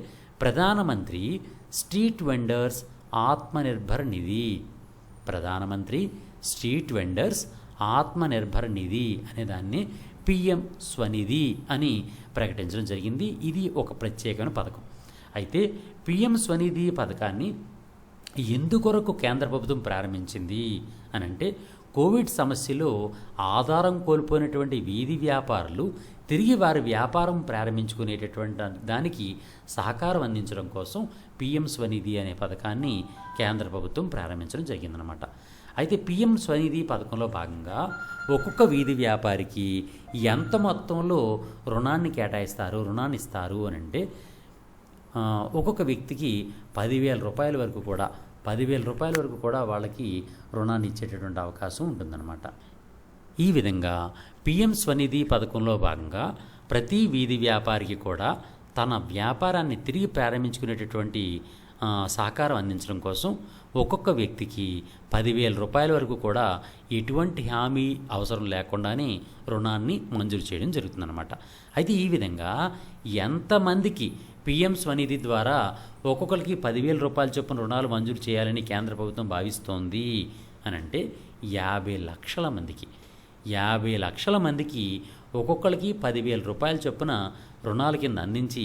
ప్రధానమంత్రి స్ట్రీట్ వెండర్స్ ఆత్మనిర్భర్ నిధి. ప్రధానమంత్రి స్ట్రీట్ వెండర్స్ ఆత్మనిర్భర్ నిధి అనే దాన్ని పిఎం స్వనిధి అని ప్రకటించడం జరిగింది. ఇది ఒక ప్రత్యేకమైన పథకం. అయితే పిఎం స్వనిధి పథకాన్ని ఎందుకొరకు కేంద్ర ప్రభుత్వం ప్రారంభించింది అని అంటే, కోవిడ్ సమస్యలో ఆధారం కోల్పోయినటువంటి వీధి వ్యాపారులు తిరిగి వారి వ్యాపారం ప్రారంభించుకునేటటువంటి దానికి సహకారం అందించడం కోసం పిఎం స్వనిధి అనే పథకాన్ని కేంద్ర ప్రభుత్వం ప్రారంభించడం జరిగిందనమాట. అయితే పిఎం స్వనిధి పథకంలో భాగంగా ఒక్కొక్క వీధి వ్యాపారికి ఎంత మొత్తంలో రుణాన్ని ఇస్తారు అని అంటే, ఒక్కొక్క వ్యక్తికి 10,000 రూపాయల వరకు కూడా 10,000 రూపాయల వరకు కూడా వాళ్ళకి రుణాన్ని ఇచ్చేటటువంటి అవకాశం ఉంటుందన్నమాట. ఈ విధంగా పిఎం స్వనిధి పథకంలో భాగంగా ప్రతి వీధి వ్యాపారికి కూడా తన వ్యాపారాన్ని తిరిగి ప్రారంభించుకునేటటువంటి సహకారం అందించడం కోసం ఒక్కొక్క వ్యక్తికి 10,000 రూపాయల వరకు కూడా ఎటువంటి హామీ అవసరం లేకుండానే రుణాన్ని మంజూరు చేయడం జరుగుతుందన్నమాట. అయితే ఈ విధంగా ఎంతమందికి పిఎం స్వనిధి ద్వారా ఒక్కొక్కరికి 10,000 రూపాయల చొప్పున రుణాలు మంజూరు చేయాలని కేంద్ర ప్రభుత్వం భావిస్తోంది అని అంటే 50 లక్షల మందికి 50 లక్షల మందికి ఒక్కొక్కరికి 10,000 రూపాయల చొప్పున రుణాల కింద అందించి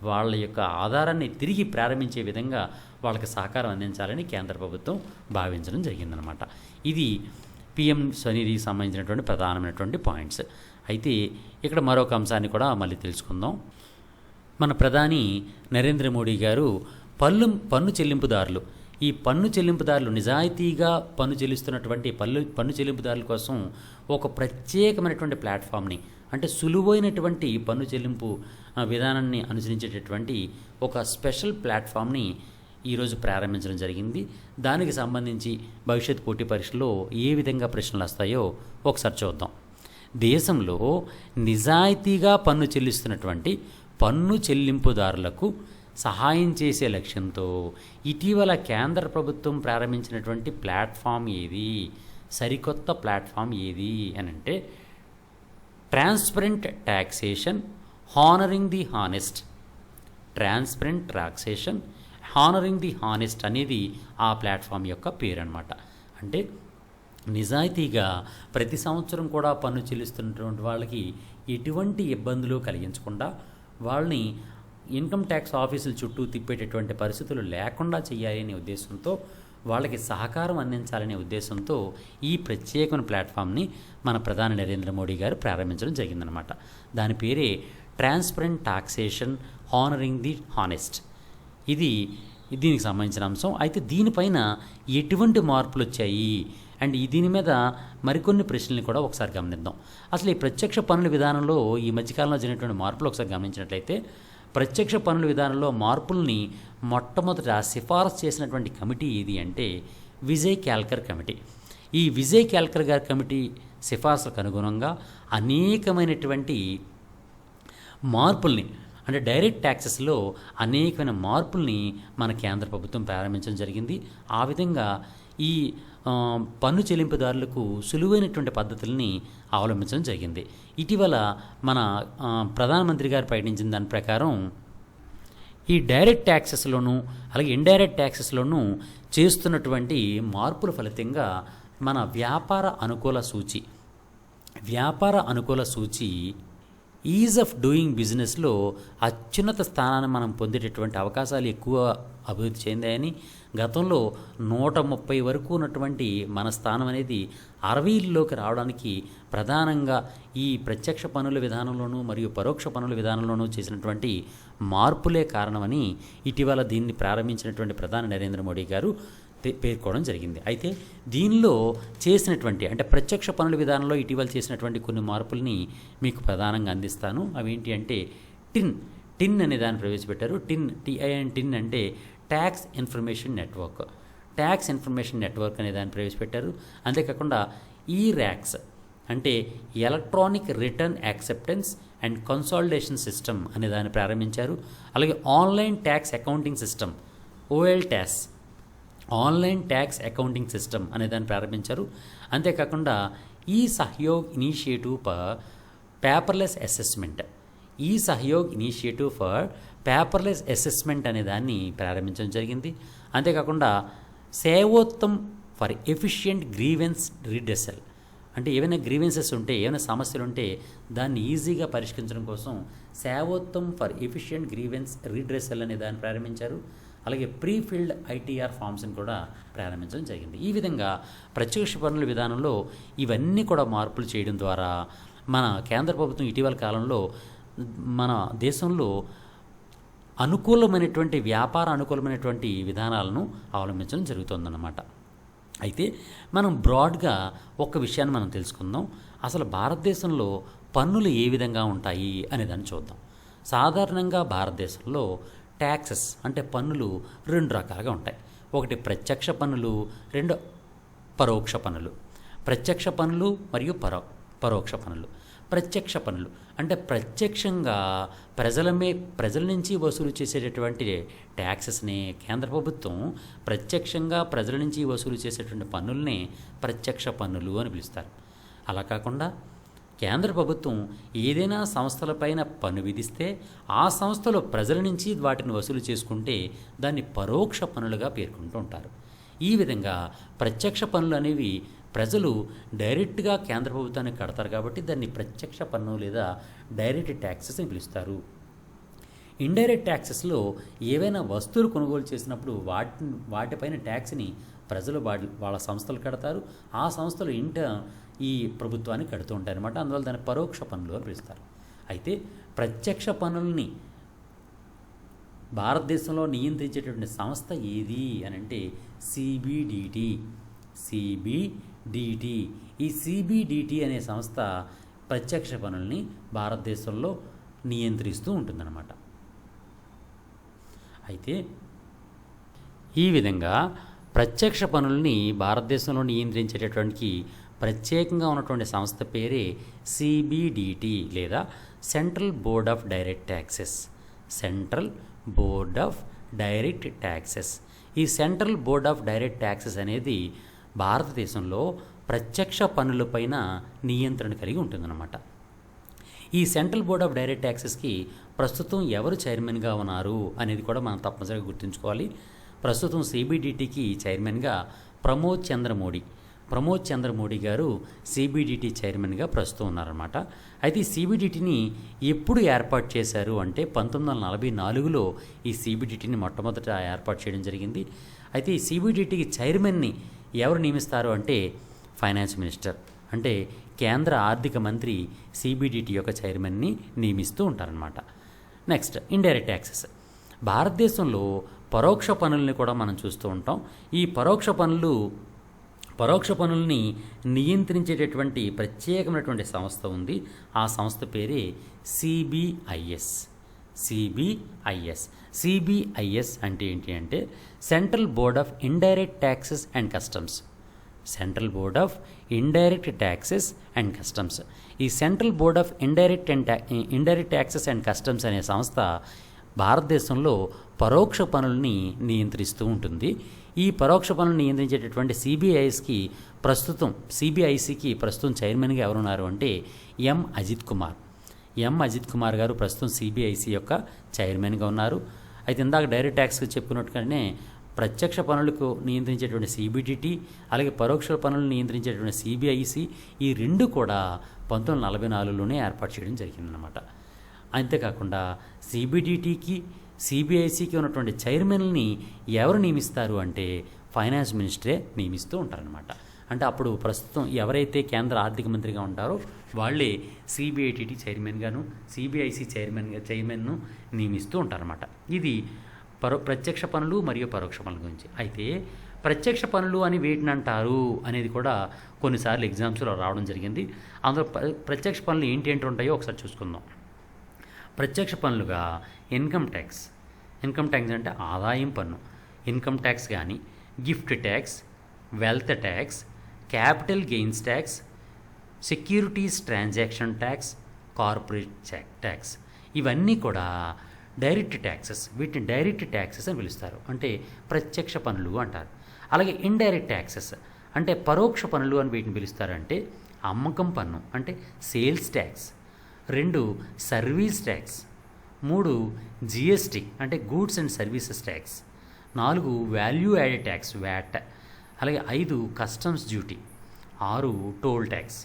వాళ్ళ యొక్క ఆధారాన్ని తిరిగి ప్రారంభించే విధంగా వాళ్ళకి సహకారం అందించాలని కేంద్ర ప్రభుత్వం భావించడం జరిగిందనమాట. ఇది పిఎం స్వనిధికి సంబంధించినటువంటి ప్రధానమైనటువంటి పాయింట్స్. అయితే ఇక్కడ మరొక అంశాన్ని కూడా మళ్ళీ తెలుసుకుందాం. మన ప్రధాని నరేంద్ర మోడీ గారు పన్ను చెల్లింపుదారులు, ఈ పన్ను చెల్లింపుదారులు నిజాయితీగా పన్ను చెల్లిస్తున్నటువంటి పన్ను చెల్లింపుదారుల కోసం ఒక ప్రత్యేకమైనటువంటి ప్లాట్ఫామ్ని, అంటే సులువైనటువంటి పన్ను చెల్లింపు విధానాన్ని అనుసరించేటటువంటి ఒక స్పెషల్ ప్లాట్ఫామ్ని ఈరోజు ప్రారంభించడం జరిగింది. దానికి సంబంధించి భవిష్యత్ పోటీ పరీక్షల్లో ఏ విధంగా ప్రశ్నలు వస్తాయో ఒకసారి చూద్దాం. దేశంలో నిజాయితీగా పన్ను చెల్లిస్తున్నటువంటి పన్ను చెల్లింపుదారులకు సహాయం చేసే లక్ష్యంతో ఇటీవల కేంద్ర ప్రభుత్వం ప్రారంభించినటువంటి ప్లాట్ఫామ్ ఏది, సరికొత్త ప్లాట్ఫామ్ ఏది అని అంటే, transparent taxation honouring the honest. Transparent taxation honouring the honest అనేది ఆ ప్లాట్ఫామ్ యొక్క పేరు అన్నమాట. అంటే నిజాయితీగా ప్రతి సంవత్సరం కూడా పన్ను చెల్లిస్తున్నటువంటి వాళ్ళకి ఎటువంటి ఇబ్బందులు కలిగించకుండా వాళ్ళని ఇన్కమ్ ట్యాక్స్ ఆఫీసుల చుట్టూ తిప్పేటటువంటి పరిస్థితులు లేకుండా చేయాలనే ఉద్దేశంతో, వాళ్ళకి సహకారం అందించాలనే ఉద్దేశంతో ఈ ప్రత్యేకమైన ప్లాట్ఫామ్ని మన ప్రధాని నరేంద్ర మోడీ గారు ప్రారంభించడం జరిగిందనమాట. దాని పేరే transparent taxation honouring the honest. ఇది దీనికి సంబంధించిన అంశం. అయితే దీనిపైన ఎటువంటి మార్పులు వచ్చాయి అండ్ దీని మీద మరికొన్ని ప్రశ్నల్ని కూడా ఒకసారి గమనిద్దాం. అసలు ఈ ప్రత్యక్ష పన్నుల విధానంలో ఈ మధ్యకాలంలో జరిగినటువంటి మార్పులు ఒకసారి గమనించినట్లయితే, ప్రత్యక్ష పన్నుల విధానంలో మార్పుల్ని మొట్టమొదట సిఫారసు చేసినటువంటి కమిటీ ఏది అంటే విజయ్ క్యాల్కర్ కమిటీ. ఈ విజయ్ క్యాల్కర్ గారి కమిటీ సిఫార్సులకు అనుగుణంగా అనేకమైనటువంటి మార్పుల్ని, అంటే డైరెక్ట్ ట్యాక్సెస్లో అనేకమైన మార్పుల్ని మన కేంద్ర ప్రభుత్వం ప్రారంభించడం జరిగింది. ఆ విధంగా ఈ పన్ను చెల్లింపుదారులకు సులువైనటువంటి పద్ధతుల్ని అవలంబించడం జరిగింది. ఇటీవల మన ప్రధానమంత్రి గారు ప్రకటించిన దాని ప్రకారం ఈ డైరెక్ట్ ట్యాక్సెస్లోనూ అలాగే ఇండైరెక్ట్ ట్యాక్సెస్లోనూ చేస్తున్నటువంటి మార్పుల ఫలితంగా మన వ్యాపార అనుకూల సూచి ఈజ్ ఆఫ్ డూయింగ్ బిజినెస్లో అత్యున్నత స్థానాన్ని మనం పొందేటటువంటి అవకాశాలు ఎక్కువ అభివృద్ధి చెందాయని, గతంలో 130 వరకు ఉన్నటువంటి మన స్థానం అనేది 60లోకి రావడానికి ప్రధానంగా ఈ ప్రత్యక్ష పన్నుల విధానంలోనూ మరియు పరోక్ష పన్నుల విధానంలోనూ చేసినటువంటి మార్పులే కారణమని ఇటీవల దీన్ని ప్రారంభించినటువంటి ప్రధాని నరేంద్ర మోడీ గారు పేర్కోవడం జరిగింది. అయితే దీనిలో చేసినటువంటి, అంటే ప్రత్యక్ష పన్నుల విధానంలో ఇటీవల చేసినటువంటి కొన్ని మార్పుల్ని మీకు ప్రధానంగా అందిస్తాను. అవేంటి అంటే టిన్ అనే దాన్ని ప్రవేశపెట్టారు. టిన్ అంటే ట్యాక్స్ ఇన్ఫర్మేషన్ నెట్వర్క్ అనే దాన్ని ప్రవేశపెట్టారు. అంతేకాకుండా ఈరాక్స్ అంటే electronic return acceptance and consolidation system అనే దాన్ని ప్రారంభించారు. అలాగే online tax accounting system OLTAS, online tax accounting system అనే దాన్ని ప్రారంభించారు. అంతేకాకుండా ఈ సహయోగ్ ఇనిషియేటివ్ ఫర్ పేపర్లెస్ అసెస్మెంట్ అనే దాన్ని ప్రారంభించడం జరిగింది. అంతేకాకుండా సేవోత్తమ్ ఫర్ ఎఫిషియంట్ గ్రీవెన్స్ రిడ్రెసల్, అంటే ఏవైనా గ్రీవెన్సెస్ ఉంటే, ఏమైనా సమస్యలు ఉంటే దాన్ని ఈజీగా పరిష్కరించడం కోసం సేవోత్తం ఫర్ ఎఫిషియెంట్ గ్రీవెన్స్ రీడ్రెసల్ అనే దాన్ని ప్రారంభించారు. అలాగే ప్రీ ఫిల్డ్ ఐటీఆర్ ఫామ్స్ని కూడా ప్రారంభించడం జరిగింది. ఈ విధంగా ప్రత్యక్ష పన్నుల విధానంలో ఇవన్నీ కూడా మార్పులు చేయడం ద్వారా మన కేంద్ర ప్రభుత్వం ఇటీవల కాలంలో మన దేశంలో వ్యాపార అనుకూలమైనటువంటి విధానాలను అవలంబించడం జరుగుతుందన్నమాట. అయితే మనం బ్రాడ్గా ఒక్క విషయాన్ని మనం తెలుసుకుందాం. అసలు భారతదేశంలో పన్నులు ఏ విధంగా ఉంటాయి అనే దాన్ని చూద్దాం. సాధారణంగా భారతదేశంలో ట్యాక్సెస్ అంటే పన్నులు 2 రకాలుగా ఉంటాయి. ఒకటి ప్రత్యక్ష పన్నులు, 2 పరోక్ష పన్నులు. ప్రత్యక్ష పన్నులు మరియు పరోక్ష పన్నులు. ప్రత్యక్ష పన్నులు అంటే ప్రత్యక్షంగా ప్రజల నుంచి వసూలు చేసేటటువంటి ట్యాక్సెస్ని కేంద్ర ప్రభుత్వం ప్రత్యక్షంగా ప్రజల నుంచి వసూలు చేసేటువంటి పన్నుల్ని ప్రత్యక్ష పన్నులు అని పిలుస్తారు. అలా కాకుండా కేంద్ర ప్రభుత్వం ఏదైనా సంస్థలపైన పన్ను విధిస్తే ఆ సంస్థలు ప్రజల నుంచి వాటిని వసూలు చేసుకుంటే దాన్ని పరోక్ష పన్నులుగా పేర్కొంటూ ఉంటారు. ఈ విధంగా ప్రత్యక్ష పన్నులు అనేవి ప్రజలు డైరెక్ట్గా కేంద్ర ప్రభుత్వానికి కడతారు కాబట్టి దాన్ని ప్రత్యక్ష పన్ను లేదా డైరెక్ట్ ట్యాక్సెస్ అని పిలుస్తారు. ఇండైరెక్ట్ ట్యాక్సెస్లో ఏవైనా వస్తువులు కొనుగోలు చేసినప్పుడు వాటిపైన ట్యాక్స్ని ప్రజలు వాళ్ళ సంస్థలు కడతారు. ఆ సంస్థలు ఈ ప్రభుత్వానికి కడుతూ ఉంటాయి అన్నమాట. అందువల్ల దాన్ని పరోక్ష పన్నులు అని పిలుస్తారు. అయితే ప్రత్యక్ష పన్నుల్ని భారతదేశంలో నియంత్రించేటటువంటి సంస్థ ఏది అని అంటే సిబిడిటి. ఈ సిబిడిటి అనే సంస్థ ప్రత్యక్ష పన్నుల్ని భారతదేశంలో నియంత్రిస్తూ ఉంటుందన్నమాట. అయితే ఈ విధంగా ప్రత్యక్ష పన్నుల్ని భారతదేశంలో నియంత్రించేటటువంటి ప్రత్యేకంగా ఉన్నటువంటి సంస్థ పేరే సిబిడిటి లేదా central board of direct taxes. ఈ central board of direct taxes అనేది భారతదేశంలో ప్రత్యక్ష పన్నులపైన నియంత్రణ కలిగి ఉంటుందన్నమాట. ఈ సెంట్రల్ బోర్డ్ ఆఫ్ డైరెక్ట్ ట్యాక్సెస్కి ప్రస్తుతం ఎవరు చైర్మన్గా ఉన్నారు అనేది కూడా మనం తప్పనిసరిగా గుర్తుంచుకోవాలి. ప్రస్తుతం సిబిడిటికి చైర్మన్గా ప్రమోద్ చంద్ర మోడీ గారు సిబిడిటి చైర్మన్గా ప్రస్తుతం ఉన్నారన్నమాట. అయితే ఈ సిబిడిటిని ఎప్పుడు ఏర్పాటు చేశారు అంటే 1944లో ఈ సిబిడిటిని మొట్టమొదట ఏర్పాటు చేయడం జరిగింది. అయితే ఈ సిబిడిటికి చైర్మన్ని ఎవరు నియమిస్తారు అంటే ఫైనాన్స్ మినిస్టర్ అంటే కేంద్ర ఆర్థిక మంత్రి సిబిడిటి యొక్క చైర్మన్ని నియమిస్తూ ఉంటారనమాట. Next indirect taxes. భారతదేశంలో పరోక్ష పన్నుల్ని కూడా మనం చూస్తూ ఉంటాం. ఈ పరోక్ష పన్నుల్ని నియంత్రించేటటువంటి ప్రత్యేకమైనటువంటి సంస్థ ఉంది. ఆ సంస్థ పేరే సిబిఐఎస్ అంటే ఏంటి అంటే central board of indirect taxes and customs. ఈ central board of indirect taxes and customs అనే సంస్థ భారతదేశంలో పరోక్ష పన్నుల్ని నియంత్రిస్తూ ఉంటుంది. ఈ పరోక్ష పన్నులను నియంత్రించేటటువంటి సిబిఐసికి ప్రస్తుతం చైర్మన్గా ఎవరున్నారు అంటే ఎం అజిత్ కుమార్ గారు ప్రస్తుతం సిబిఐసి యొక్క చైర్మన్గా ఉన్నారు. అయితే ఇందాక డైరెక్ట్ ట్యాక్స్ చెప్పుకున్నట్టుగానే ప్రత్యక్ష పన్నులకు నియంత్రించేటువంటి సిబిడిటి అలాగే పరోక్ష పన్నులను నియంత్రించేటువంటి సిబిఐసి ఈ 2 కూడా 1944లోనే ఏర్పాటు చేయడం జరిగిందనమాట. అంతేకాకుండా సిబిడిటికి సిబిఐసికి ఉన్నటువంటి చైర్మన్ని ఎవరు నియమిస్తారు అంటే ఫైనాన్స్ మినిస్టరే నియమిస్తూ ఉంటారనమాట. అంటే అప్పుడు ప్రస్తుతం ఎవరైతే కేంద్ర ఆర్థిక మంత్రిగా ఉంటారో వాళ్ళే సిబిఐటి చైర్మన్గాను సిబిఐసి చైర్మన్ను నియమిస్తూ ఉంటారన్నమాట. ఇది ప్రత్యక్ష పన్నులు మరియు పరోక్ష పన్నుల గురించి. అయితే ప్రత్యక్ష పన్నులు అని వేటిని అంటారు అనేది కూడా కొన్నిసార్లు ఎగ్జామ్స్లో రావడం జరిగింది. అందులో ప్రత్యక్ష పన్నులు ఏంటి ఉంటాయో ఒకసారి చూసుకుందాం. ప్రత్యక్ష పన్నులుగా ఇన్కమ్ ట్యాక్స్ అంటే ఆదాయం పన్ను, ఇన్కమ్ ట్యాక్స్ కానీ, gift tax, wealth tax, capital gains tax, securities transaction tax, corporate tax ఇవన్నీ కూడా డైరెక్ట్ ట్యాక్సెస్. వీటిని డైరెక్ట్ ట్యాక్సెస్ అని పిలుస్తారు, అంటే ప్రత్యక్ష పన్నులు అంటారు. అలాగే ఇండైరెక్ట్ ట్యాక్సెస్ అంటే పరోక్ష పన్నులు అని వీటిని పిలుస్తారంటే అమ్మకం పన్ను అంటే sales tax, 2 service tax, 3 GST అంటే goods and services tax, 4 value added tax VAT, అలాగే 5 కస్టమ్స్ డ్యూటీ, 6 టోల్ ట్యాక్స్.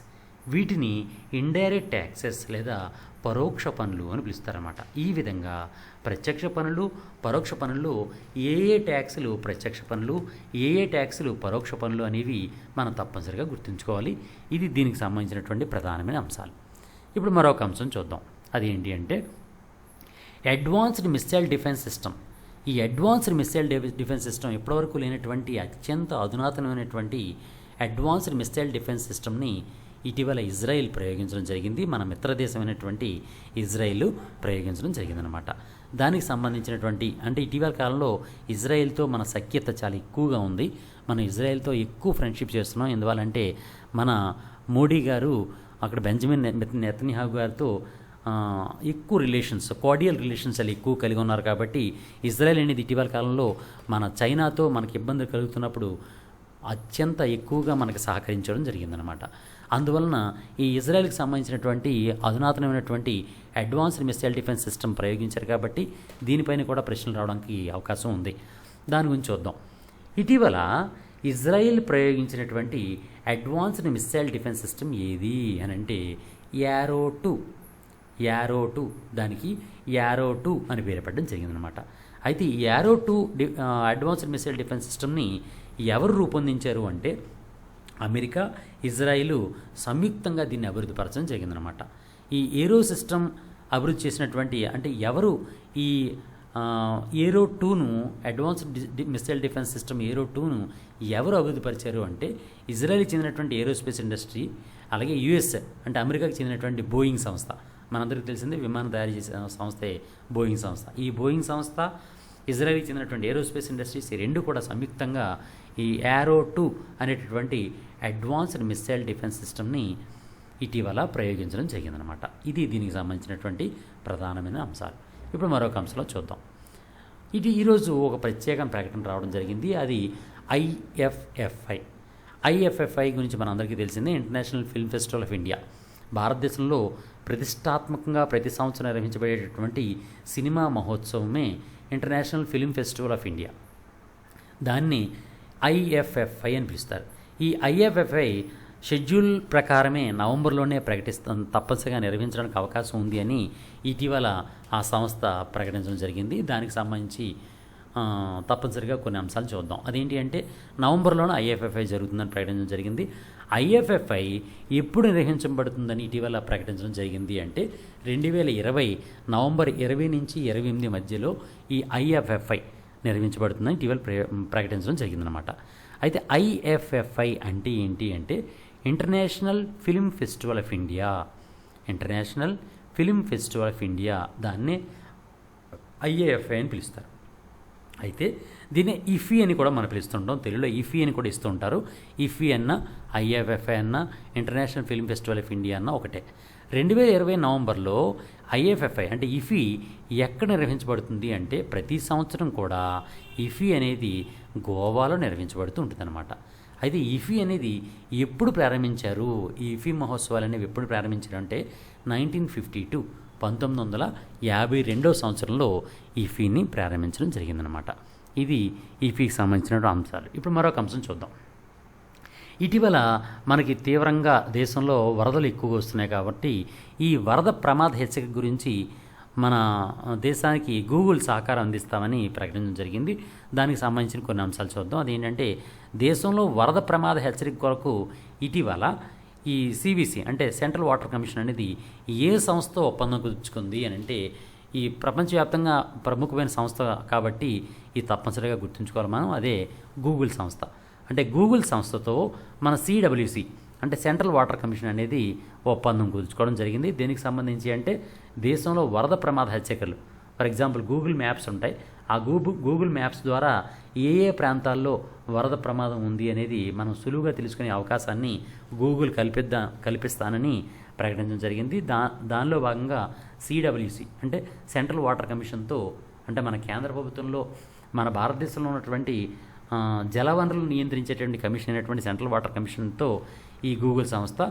వీటిని ఇండైరెక్ట్ ట్యాక్సెస్ లేదా పరోక్ష పన్నులు అని పిలుస్తారన్నమాట. ఈ విధంగా ప్రత్యక్ష పన్నులు, పరోక్ష పన్నులు ఏ ఏ ట్యాక్సులు ప్రత్యక్ష పన్నులు, ఏ ఏ ట్యాక్సులు పరోక్ష పన్నులు అనేవి మనం తప్పనిసరిగా గుర్తుంచుకోవాలి. ఇది దీనికి సంబంధించినటువంటి ప్రధానమైన అంశాలు. ఇప్పుడు మరొక అంశం చూద్దాం. అదేంటి అంటే అడ్వాన్స్డ్ మిస్సైల్ డిఫెన్స్ సిస్టమ్. ఈ అడ్వాన్స్డ్ మిస్సైల్ డిఫెన్స్ సిస్టమ్ ఇప్పటివరకు లేనటువంటి అత్యంత అధునాతనమైనటువంటి అడ్వాన్స్డ్ మిస్సైల్ డిఫెన్స్ సిస్టమ్ని ఇటీవల ఇజ్రాయిల్ ప్రయోగించడం జరిగింది. మన మిత్రదేశమైనటువంటి ఇజ్రాయిల్ ప్రయోగించడం జరిగిందనమాట. దానికి సంబంధించినటువంటి అంటే ఇటీవల కాలంలో ఇజ్రాయిల్తో మన సఖ్యత చాలా ఎక్కువగా ఉంది. మనం ఇజ్రాయిల్తో ఎక్కువ ఫ్రెండ్షిప్ చేస్తున్నాం. ఎందువల్లంటే మన మోడీ గారు అక్కడ బెంజమిన్ నెతన్యాహు గారితో ఎక్కువ రిలేషన్స్, కార్డియల్ రిలేషన్స్ అలా ఎక్కువ కలిగి ఉన్నారు. కాబట్టి ఇజ్రాయెల్ అనేది ఇటీవల కాలంలో మన చైనాతో మనకి ఇబ్బందులు కలుగుతున్నప్పుడు అత్యంత ఎక్కువగా మనకు సహకరించడం జరిగిందనమాట. అందువలన ఈ ఇజ్రాయెల్కి సంబంధించినటువంటి అధునాతనమైనటువంటి అడ్వాన్స్డ్ మిస్సైల్ డిఫెన్స్ సిస్టమ్ ప్రయోగించారు. కాబట్టి దీనిపైన కూడా ప్రశ్నలు రావడానికి అవకాశం ఉంది. దాని గురించి చూద్దాం. ఇటీవల ఇజ్రాయెల్ ప్రయోగించినటువంటి అడ్వాన్స్డ్ మిస్సైల్ డిఫెన్స్ సిస్టమ్ ఏది అని అంటే యారో 2 దానికి యారో 2 అని పేరు పెట్టడం జరిగిందనమాట. అయితే ఈ యారో 2 అడ్వాన్స్డ్ మిసైల్ డిఫెన్స్ సిస్టమ్ని ఎవరు రూపొందించారు అంటే అమెరికా, ఇజ్రాయిల్ సంయుక్తంగా దీన్ని అభివృద్ధి పరచడం జరిగిందనమాట. ఈ ఏరో సిస్టమ్ అభివృద్ధి చేసినటువంటి అంటే ఎవరు ఈ ఏరో 2ను అడ్వాన్స్డ్ మిసైల్ డిఫెన్స్ సిస్టమ్ ఏరో 2ను ఎవరు అభివృద్ధి పరిచారు అంటే ఇజ్రాయిల్కి చెందినటువంటి ఏరోస్పేస్ ఇండస్ట్రీ, అలాగే యుఎస్ అంటే అమెరికాకి చెందినటువంటి బోయింగ్ సంస్థ. మనందరికీ తెలిసిందే విమానం తయారు చేసే సంస్థే బోయింగ్ సంస్థ. ఈ బోయింగ్ సంస్థ, ఇజ్రాయిల్కి చెందినటువంటి ఏరోస్పేస్ ఇండస్ట్రీస్ ఈ రెండు కూడా సంయుక్తంగా ఈ యారో 2 అనేటటువంటి అడ్వాన్స్డ్ మిసైల్ డిఫెన్స్ సిస్టమ్ని ఇటీవల ప్రయోగించడం జరిగిందనమాట. ఇది దీనికి సంబంధించినటువంటి ప్రధానమైన అంశాలు. ఇప్పుడు మరొక అంశంలో చూద్దాం. ఈరోజు ఒక ప్రత్యేక ప్రకటన రావడం జరిగింది. అది ఐఎఫ్ఎఫ్ఐ గురించి మనందరికీ తెలిసిందే, international film festival of India. భారతదేశంలో ప్రతిష్టాత్మకంగా ప్రతి సంవత్సరం నిర్వహించబడేటటువంటి సినిమా మహోత్సవమే international film festival of India. దాన్ని ఐఎఫ్ఎఫ్ఐ అని పిలుస్తారు. ఈ ఐఎఫ్ఎఫ్ఐ షెడ్యూల్ ప్రకారమే నవంబర్లోనే తప్పనిసరిగా నిర్వహించడానికి అవకాశం ఉంది అని ఇటీవల ఆ సంస్థ ప్రకటించడం జరిగింది. దానికి సంబంధించి తప్పనిసరిగా కొన్ని అంశాలు చూద్దాం. అదేంటి అంటే నవంబర్లోనే ఐఎఫ్ఎఫ్ఐ జరుగుతుందని ప్రకటించడం జరిగింది. ఐఎఫ్ఎఫ్ఐ ఎప్పుడు నిర్వహించబడుతుందని ఇటీవల ప్రకటించడం జరిగింది అంటే 2020 నవంబర్ 20 నుంచి 28 మధ్యలో ఈ ఐఎఫ్ఎఫ్ఐ నిర్వహించబడుతుందని ఇటీవల ప్రకటించడం జరిగిందనమాట. అయితే ఐఎఫ్ఎఫ్ఐ అంటే ఏంటి అంటే international film festival of India. International film festival of India దాన్నే ఐఏఎఫ్ఐ అని పిలుస్తారు. అయితే దీన్ని ఇఫీ అని కూడా మనం పిలుస్తుంటాం. తెలుగులో ఇఫీ అని కూడా ఇస్తూ ఉంటారు. ఇఫీ అన్న, ఐఎఫ్ఎఫ్ఐ అన్న, international film festival of India అన్న ఒకటే. 2020 నవంబర్లో ఐఎఫ్ఎఫ్ఐ అంటే ఇఫీ ఎక్కడ నిర్వహించబడుతుంది అంటే ప్రతి సంవత్సరం కూడా ఇఫీ అనేది గోవాలో నిర్వహించబడుతూ ఉంటుందన్నమాట. అయితే ఇఫీ అనేది ఎప్పుడు ప్రారంభించారు, ఈ ఇఫీ మహోత్సవాలు అనేవి ఎప్పుడు ప్రారంభించారు అంటే 1952 1952 సంవత్సరంలో ఇఫీని ప్రారంభించడం జరిగిందనమాట. ఇది ఈఫీకి సంబంధించిన అంశాలు. ఇప్పుడు మరొక అంశం చూద్దాం. ఇటీవల మనకి తీవ్రంగా దేశంలో వరదలు ఎక్కువగా వస్తున్నాయి. కాబట్టి ఈ వరద ప్రమాద హెచ్చరిక గురించి మన దేశానికి గూగుల్ సహకారం అందిస్తామని ప్రకటించడం జరిగింది. దానికి సంబంధించిన కొన్ని అంశాలు చూద్దాం. అదేంటంటే దేశంలో వరద ప్రమాద హెచ్చరిక కొరకు ఇటీవల ఈ సిబిసి అంటే సెంట్రల్ వాటర్ కమిషన్ అనేది ఏ సంస్థతో ఒప్పందం కుదుర్చుకుంది అని అంటే ఈ ప్రపంచవ్యాప్తంగా ప్రముఖమైన సంస్థ కాబట్టి ఇది తప్పనిసరిగా గుర్తుంచుకోవాలి మనం. అదే గూగుల్ సంస్థ. అంటే గూగుల్ సంస్థతో మన సిడబ్ల్యూసి అంటే సెంట్రల్ వాటర్ కమిషన్ అనేది ఒప్పందం కుదుర్చుకోవడం జరిగింది. దీనికి సంబంధించి అంటే దేశంలో వరద ప్రమాద హెచ్చరికలు, ఫర్ ఎగ్జాంపుల్ గూగుల్ మ్యాప్స్ ఉంటాయి. ఆ గూగుల్ మ్యాప్స్ ద్వారా ఏ ఏ ప్రాంతాల్లో వరద ప్రమాదం ఉంది అనేది మనం సులువుగా తెలుసుకునే అవకాశాన్ని గూగుల్ కల్పిస్తానని ప్రకటించడం జరిగింది. దానిలో భాగంగా సిడబ్ల్యూసి అంటే సెంట్రల్ వాటర్ కమిషన్తో అంటే మన కేంద్ర ప్రభుత్వంలో మన భారతదేశంలో ఉన్నటువంటి జలవనరులను నియంత్రించేటువంటి కమిషన్ అయినటువంటి సెంట్రల్ వాటర్ కమిషన్తో ఈ గూగుల్ సంస్థ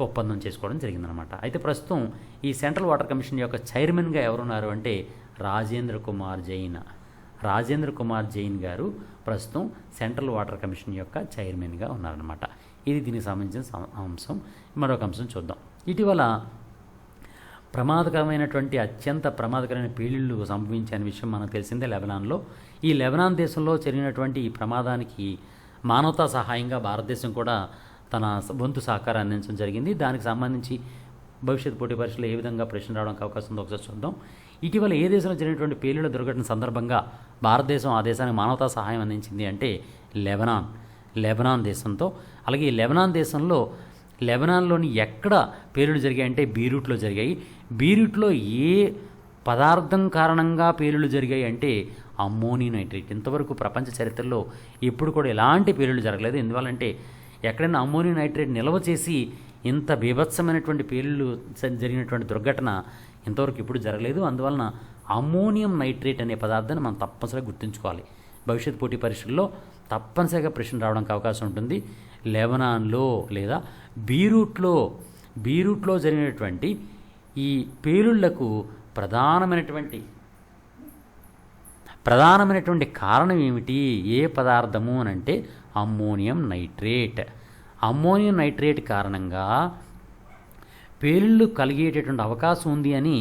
ఒప్పందం చేసుకోవడం జరిగిందనమాట. అయితే ప్రస్తుతం ఈ సెంట్రల్ వాటర్ కమిషన్ యొక్క చైర్మన్గా ఎవరున్నారు అంటే రాజేంద్ర కుమార్ జైన్ గారు ప్రస్తుతం సెంట్రల్ వాటర్ కమిషన్ యొక్క చైర్మన్గా ఉన్నారనమాట. ఇది దీనికి సంబంధించిన అంశం. మరొక అంశం చూద్దాం. ఇటీవల ప్రమాదకరమైనటువంటి అత్యంత ప్రమాదకరమైన పేలుళ్ళు సంభవించిన విషయం మనకు తెలిసిందే లెబనాన్లో. ఈ లెబనాన్ దేశంలో జరిగినటువంటి ఈ ప్రమాదానికి మానవతా సహాయంగా భారతదేశం కూడా తన వంతు సహకారాన్ని అందించడం జరిగింది. దానికి సంబంధించి భవిష్యత్ పోటీ పరీక్షలో ఏ విధంగా ప్రశ్న రావడానికి అవకాశం ఉందో ఒకసారి చూద్దాం. ఇటీవల ఏ దేశంలో జరిగినటువంటి పేలుళ్ల దుర్ఘటన సందర్భంగా భారతదేశం ఆ దేశానికి మానవతా సహాయం అందించింది అంటే లెబనాన్ దేశంతో. అలాగే ఈ లెబనాన్ దేశంలో లెబనాన్లోని ఎక్కడ పేలుళ్ళు జరిగాయంటే బీరూట్లో జరిగాయి. బీరూట్లో ఏ పదార్థం కారణంగా పేలుళ్ళు జరిగాయి అంటే అమ్మోనియం నైట్రేట్. ఇంతవరకు ప్రపంచ చరిత్రలో ఎప్పుడు కూడా ఎలాంటి పేలుళ్ళు జరగలేదు. ఎందువల్లంటే ఎక్కడైనా అమ్మోనియం నైట్రేట్ నిల్వ చేసి ఇంత బీభత్సమైనటువంటి పేలుళ్ళు జరిగినటువంటి దుర్ఘటన ఇంతవరకు ఎప్పుడు జరగలేదు. అందువలన అమ్మోనియం నైట్రేట్ అనే పదార్థాన్ని మనం తప్పనిసరిగా గుర్తుంచుకోవాలి. భవిష్యత్ పోటీ పరీక్షల్లో తప్పనిసరిగా ప్రశ్న రావడానికి అవకాశం ఉంటుంది. లెబనాన్లో లేదా బీరూట్లో జరిగినటువంటి ఈ పేలుళ్లకు ప్రధానమైనటువంటి కారణం ఏమిటి, ఏ పదార్థము అని అంటే అమ్మోనియం నైట్రేట్ కారణంగా పేలుళ్ళు కలిగేటటువంటి అవకాశం ఉంది అని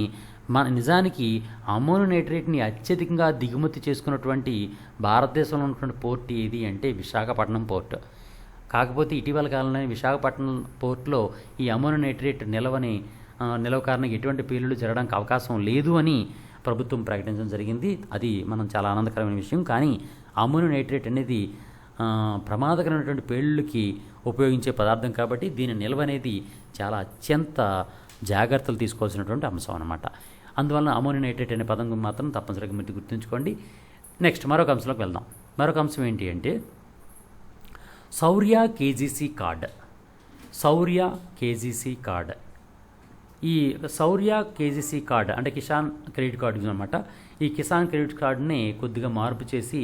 నిజానికి అమ్మోనియం నైట్రేట్ని అత్యధికంగా దిగుమతి చేసుకున్నటువంటి భారతదేశంలో ఉన్నటువంటి పోర్ట్ ఏది అంటే విశాఖపట్నం పోర్ట్. కాకపోతే ఇటీవల కాలంలో విశాఖపట్నం పోర్ట్లో ఈ అమ్మోనియం నైట్రేట్ నిలవ కారణంగా ఎటువంటి పేలుళ్ళు జరగడానికి అవకాశం లేదు అని ప్రభుత్వం ప్రకటించడం జరిగింది. అది మనం చాలా ఆనందకరమైన విషయం. కానీ అమ్మోనియం నైట్రేట్ అనేది ప్రమాదకరమైనటువంటి పేలుళ్ళకి ఉపయోగించే పదార్థం కాబట్టి దీని నిల్వ అనేది చాలా అత్యంత జాగ్రత్తలు తీసుకోవాల్సినటువంటి అంశం అన్నమాట. అందువలన అమ్మోనియం నైట్రేట్ అనే పదం మాత్రం తప్పనిసరిగా మీరు గుర్తుంచుకోండి. నెక్స్ట్ మరొక అంశంలోకి వెళ్దాం. మరొక అంశం ఏంటి అంటే శౌర్య కేజీసీ కార్డ్. ఈ శౌర్య కేజీసీ కార్డ్ అంటే కిసాన్ క్రెడిట్ కార్డు అనమాట. ఈ కిసాన్ క్రెడిట్ కార్డుని కొద్దిగా మార్పు చేసి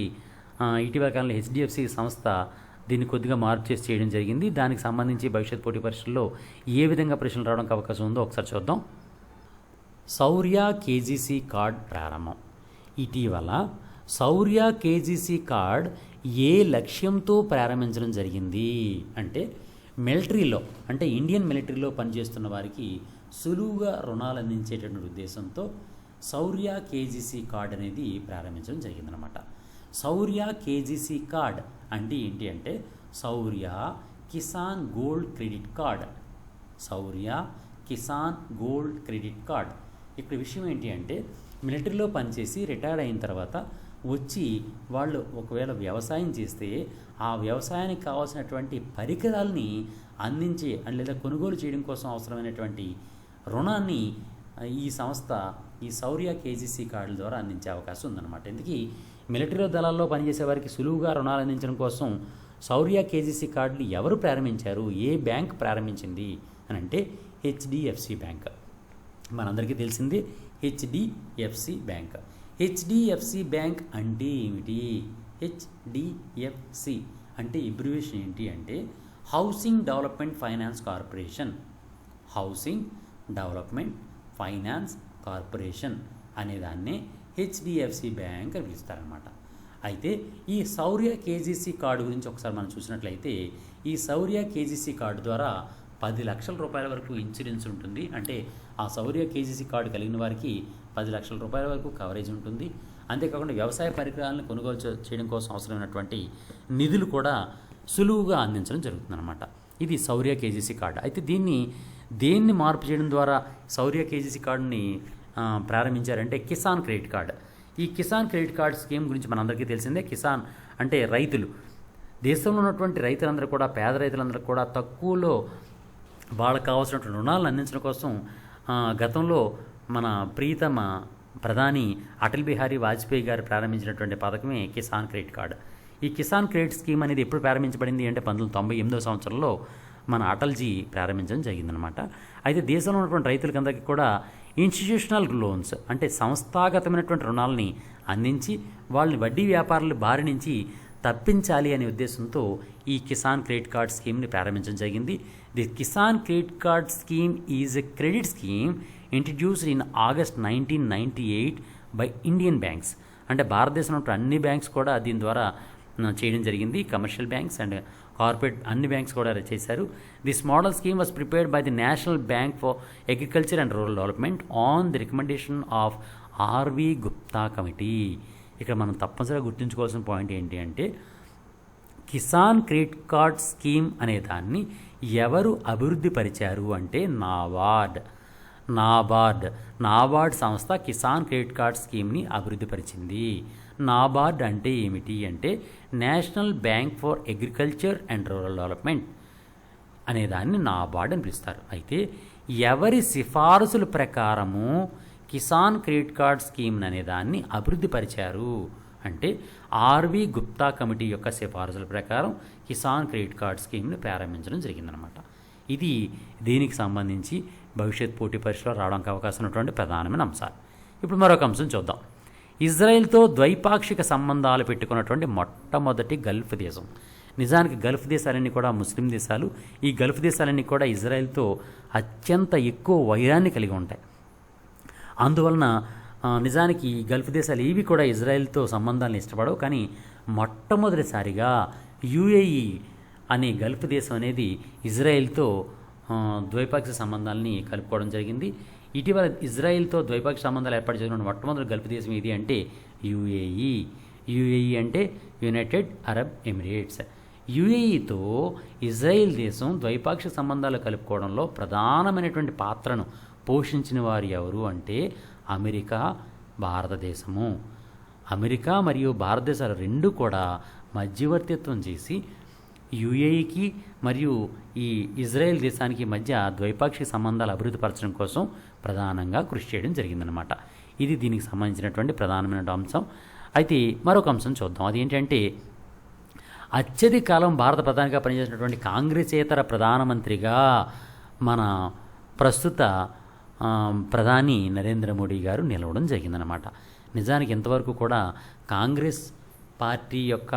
ఇటీవల కాలంలో హెచ్డిఎఫ్సి సంస్థ దీన్ని కొద్దిగా మార్పు చేసి చేయడం జరిగింది. దానికి సంబంధించి భవిష్యత్ పోటీ పరీక్షల్లో ఏ విధంగా ప్రశ్నలు రావడానికి అవకాశం ఉందో ఒకసారి చూద్దాం. శౌర్య కేజీసీ కార్డ్ ప్రారంభం. ఇటీవల శౌర్య కేజీసీ కార్డ్ ఏ లక్ష్యంతో ప్రారంభించడం జరిగింది అంటే మిలిటరీలో అంటే ఇండియన్ మిలిటరీలో పనిచేస్తున్న వారికి సులువుగా రుణాలు అందించేటటువంటి ఉద్దేశంతో శౌర్య కేజీసీ కార్డ్ అనేది ప్రారంభించడం జరిగిందనమాట. శౌర్య కేజీసీ కార్డ్ అంటే ఏంటి అంటే శౌర్య కిసాన్ గోల్డ్ క్రెడిట్ కార్డ్. ఇక్కడ విషయం ఏంటి అంటే మిలిటరీలో పనిచేసి రిటైర్డ్ అయిన తర్వాత వచ్చి వాళ్ళు ఒకవేళ వ్యవసాయం చేస్తే ఆ వ్యవసాయానికి కావాల్సినటువంటి పరికరాలని అందించే లేదా కొనుగోలు చేయడం కోసం అవసరమైనటువంటి రుణాన్ని ఈ సంస్థ ఈ శౌర్య కేజీసీ కార్డుల ద్వారా అందించే అవకాశం ఉందన్నమాట. ఎందుకు మిలిటరీ దళాల్లో పనిచేసే వారికి సులువుగా రుణాలు అందించడం కోసం శౌర్య కేజీసీ కార్డులు ఎవరు ప్రారంభించారు, ఏ బ్యాంక్ ప్రారంభించింది అని అంటే హెచ్డిఎఫ్సి బ్యాంక్. మనందరికీ తెలిసింది హెచ్డిఎఫ్సి బ్యాంక్ అంటే ఏమిటి? హెచ్డిఎఫ్సి అంటే అబ్రివేషన్ ఏంటి అంటే హౌసింగ్ డెవలప్మెంట్ ఫైనాన్స్ కార్పొరేషన్ అనేదాన్ని హెచ్డిఎఫ్సి బ్యాంక్ అని పిలుస్తారనమాట. అయితే ఈ శౌర్య కేజీసీ కార్డు గురించి ఒకసారి మనం చూసినట్లయితే ఈ శౌర్య కేజీసీ కార్డు ద్వారా 10 లక్షల రూపాయల వరకు ఇన్సూరెన్స్ ఉంటుంది. అంటే ఆ శౌర్య కేజీసీ కార్డు కలిగిన వారికి 10 లక్షల రూపాయల వరకు కవరేజ్ ఉంటుంది. అంతేకాకుండా వ్యవసాయ పరికరాలను కొనుగోలు చేయడం కోసం అవసరమైనటువంటి నిధులు కూడా సులువుగా అందించడం జరుగుతుందన్నమాట. ఇది శౌర్య కేజీసీ కార్డు. అయితే దేన్ని మార్పు చేయడం ద్వారా శౌర్య కేజీసీ కార్డుని ప్రారంభించారంటే కిసాన్ క్రెడిట్ కార్డ్. ఈ కిసాన్ క్రెడిట్ కార్డ్ స్కీమ్ గురించి మనందరికీ తెలిసిందే. కిసాన్ అంటే రైతులు. దేశంలో ఉన్నటువంటి రైతులందరూ కూడా పేద రైతులందరూ కూడా తక్కువలో వాళ్ళకు కావాల్సినటువంటి రుణాలను అందించడం కోసం గతంలో మన ప్రీతమ ప్రధాని అటల్ బిహారీ వాజ్పేయి గారు ప్రారంభించినటువంటి పథకమే కిసాన్ క్రెడిట్ కార్డ్. ఈ కిసాన్ క్రెడిట్ స్కీమ్ అనేది ఎప్పుడు ప్రారంభించబడింది అంటే 1998వ సంవత్సరంలో మన అటల్జీ ప్రారంభించడం జరిగిందనమాట. అయితే దేశంలో ఉన్నటువంటి రైతులకందరికీ కూడా ఇన్స్టిట్యూషనల్ లోన్స్ అంటే సంస్థాగతమైనటువంటి రుణాలని అందించి వాళ్ళని వడ్డీ వ్యాపారుల బారి నుంచి తప్పించాలి అనే ఉద్దేశంతో ఈ కిసాన్ క్రెడిట్ కార్డ్ స్కీమ్ని ప్రారంభించడం జరిగింది. The Kisan credit card scheme is a credit scheme introduced in August 1998 by Indian banks. అంటే భారతదేశంలో అన్ని బ్యాంక్స్ కూడా దీని ద్వారా చేయడం జరిగింది. కమర్షియల్ బ్యాంక్స్ అండ్ కార్పొరేట్ అన్ని బ్యాంక్స్ కూడా చేశారు. This model scheme was prepared by the national bank for agriculture and rural development on the recommendation of R V Gupta committee. ఇక్కడ మనం తప్పనిసరిగా గుర్తుంచుకోవాల్సిన పాయింట్ ఏంటి అంటే కిసాన్ క్రెడిట్ కార్డ్ స్కీమ్ అనే దాన్ని ఎవరు అభివృద్ధి పరిచారు అంటే నాబార్డ్ సంస్థ కిసాన్ క్రెడిట్ కార్డ్ స్కీమ్ని అభివృద్ధి పరిచింది. నాబార్డ్ అంటే ఏమిటి అంటే national bank for agriculture and rural development అనే దాన్ని నాబార్డ్ అని పిలుస్తారు. అయితే ఎవరి సిఫారసుల ప్రకారము కిసాన్ క్రెడిట్ కార్డ్ స్కీమ్ అనే దాన్ని అభివృద్ధి పరిచారు అంటే ఆర్వి గుప్తా కమిటీ యొక్క సిఫారసుల ప్రకారం కిసాన్ క్రెడిట్ కార్డ్ స్కీమ్ని ప్రారంభించడం జరిగిందనమాట. ఇది దీనికి సంబంధించి భవిష్యత్ పోటీ పరీక్షలో రావడానికి అవకాశం ఉన్నటువంటి ప్రధానమైన అంశాలు. ఇప్పుడు మరొక అంశం చూద్దాం. ఇజ్రాయెల్తో ద్వైపాక్షిక సంబంధాలు పెట్టుకున్నటువంటి మొట్టమొదటి గల్ఫ్ దేశం. నిజానికి గల్ఫ్ దేశాలన్నీ కూడా ముస్లిం దేశాలు. ఈ గల్ఫ్ దేశాలన్నీ కూడా ఇజ్రాయెల్తో అత్యంత ఎక్కువ వైరాన్ని కలిగి ఉంటాయి. అందువలన నిజానికి ఈ గల్ఫ్ దేశాలు ఏవి కూడా ఇజ్రాయెల్తో సంబంధాలను ఇష్టపడవు. కానీ మొట్టమొదటిసారిగా యుఏఈ అనే గల్ఫ్ దేశం అనేది ఇజ్రాయెల్తో ద్వైపాక్షిక సంబంధాలని కలుపుకోవడం జరిగింది. ఇటీవల ఇజ్రాయెల్తో ద్వైపాక్షిక సంబంధాలు ఏర్పాటు చేసిన మొట్టమొదటి గల్ఫ్ దేశం ఏది అంటే యుఏఈ అంటే యునైటెడ్ అరబ్ ఎమిరేట్స్. యుఏఈతో ఇజ్రాయెల్ దేశం ద్వైపాక్షిక సంబంధాలు కలుపుకోవడంలో ప్రధానమైనటువంటి పాత్రను పోషించిన వారు ఎవరు అంటే అమెరికా, భారతదేశము. అమెరికా మరియు భారతదేశాలు రెండు కూడా మధ్యవర్తిత్వం చేసి యుఏఈకి మరియు ఈ ఇజ్రాయెల్ దేశానికి మధ్య ద్వైపాక్షిక సంబంధాలు అభివృద్ధి పరచడం కోసం ప్రధానంగా కృషి చేయడం జరిగిందనమాట. ఇది దీనికి సంబంధించినటువంటి ప్రధానమైన అంశం. అయితే మరొక అంశం చూద్దాం. అదేంటంటే అత్యధిక కాలం భారత ప్రధానిగా పనిచేసినటువంటి కాంగ్రెసేతర ప్రధానమంత్రిగా మన ప్రస్తుత ప్రధాని నరేంద్ర మోడీ గారు నిలవడం జరిగిందనమాట. నిజానికి ఇంతవరకు కూడా కాంగ్రెస్ పార్టీ యొక్క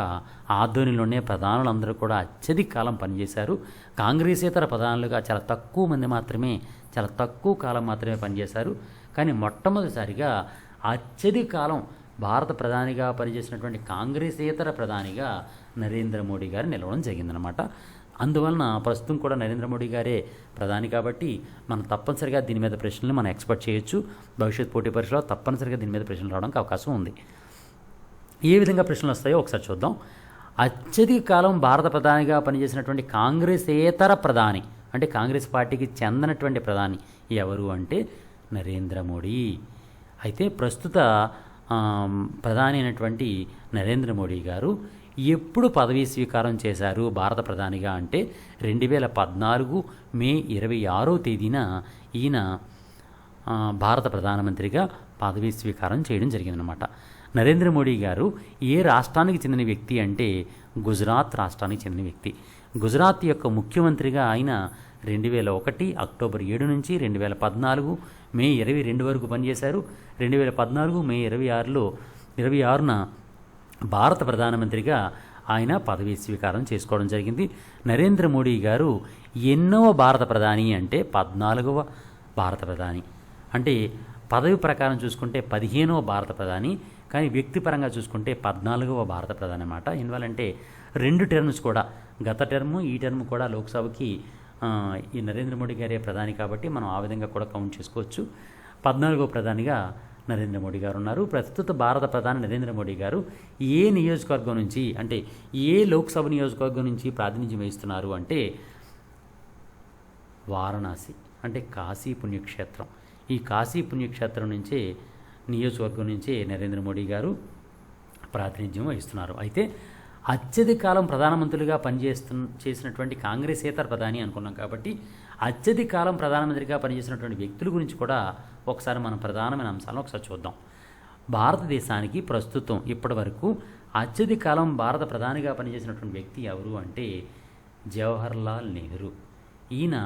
ఆధ్వర్యంలోనే ప్రధానులందరూ కూడా అత్యధిక కాలం పనిచేశారు. కాంగ్రెసేతర ప్రధానులుగా చాలా తక్కువ కాలం మాత్రమే పనిచేశారు. కానీ మొట్టమొదటిసారిగా అత్యధిక కాలం భారత ప్రధానిగా పనిచేసినటువంటి కాంగ్రెసేతర ప్రధానిగా నరేంద్ర మోడీ గారు నిలవడం జరిగిందనమాట. అందువలన ప్రస్తుతం కూడా నరేంద్ర మోడీ గారే ప్రధాని కాబట్టి మనం తప్పనిసరిగా దీని మీద ప్రశ్నలు మనం ఎక్స్పెక్ట్ చేయొచ్చు. భవిష్యత్ పోటీ పరీక్షలో తప్పనిసరిగా దీని మీద ప్రశ్నలు రావడానికి అవకాశం ఉంది. ఏ విధంగా ప్రశ్నలు వస్తాయో ఒకసారి చూద్దాం. అత్యధిక కాలం భారత ప్రధానిగా పనిచేసినటువంటి కాంగ్రెసేతర ప్రధాని అంటే కాంగ్రెస్ పార్టీకి చెందినటువంటి ప్రధాని ఎవరు అంటే నరేంద్ర మోడీ. అయితే ప్రస్తుత ప్రధాని అయినటువంటి నరేంద్ర మోడీ గారు ఎప్పుడు పదవీ స్వీకారం చేశారు భారత ప్రధానిగా అంటే 2014 మే 26వ తేదీన ఈయన భారత ప్రధానమంత్రిగా పదవీ స్వీకారం చేయడం జరిగిందనమాట. నరేంద్ర మోడీ గారు ఏ రాష్ట్రానికి చెందిన వ్యక్తి అంటే గుజరాత్ రాష్ట్రానికి చెందిన వ్యక్తి. గుజరాత్ యొక్క ముఖ్యమంత్రిగా ఆయన 2001 అక్టోబర్ 7 నుంచి 2014 మే 22 వరకు పనిచేశారు. 2014 మే 26న భారత ప్రధానమంత్రిగా ఆయన పదవీ స్వీకారం చేసుకోవడం జరిగింది. నరేంద్ర మోడీ గారు ఎన్నవ భారత ప్రధాని అంటే 14వ భారత ప్రధాని. అంటే పదవి ప్రకారం చూసుకుంటే 15వ భారత ప్రధాని, కానీ వ్యక్తిపరంగా చూసుకుంటే 14వ భారత ప్రధాని అన్నమాట. ఎందువల్లంటే 2 టర్మ్స్ కూడా గత టర్ము ఈ టర్ము కూడా లోక్సభకి ఈ నరేంద్ర మోడీ గారే ప్రధాని కాబట్టి మనం ఆ విధంగా కూడా కౌంట్ చేసుకోవచ్చు. 14వ ప్రధానిగా నరేంద్ర మోడీ గారు ఉన్నారు. ప్రస్తుత భారత ప్రధాని నరేంద్ర మోడీ గారు ఏ నియోజకవర్గం నుంచి అంటే ఏ లోక్సభ నియోజకవర్గం నుంచి ప్రాతినిధ్యం వహిస్తున్నారు అంటే వారణాసి అంటే కాశీ పుణ్యక్షేత్రం. ఈ కాశీ పుణ్యక్షేత్రం నుంచే నియోజకవర్గం నుంచే నరేంద్ర మోడీ గారు ప్రాతినిధ్యం వహిస్తున్నారు. అయితే అత్యధిక కాలం ప్రధానమంత్రులుగా చేసినటువంటి కాంగ్రెసేతర ప్రధాని అనుకున్నాం కాబట్టి అత్యధిక కాలం ప్రధానమంత్రిగా పనిచేసినటువంటి వ్యక్తుల గురించి కూడా ఒకసారి మనం ప్రధానమైన అంశాలను ఒకసారి చూద్దాం. భారతదేశానికి ప్రస్తుతం ఇప్పటి వరకు అత్యధిక కాలం భారత ప్రధానిగా పనిచేసినటువంటి వ్యక్తి ఎవరు అంటే జవహర్లాల్ నెహ్రూ. ఈయన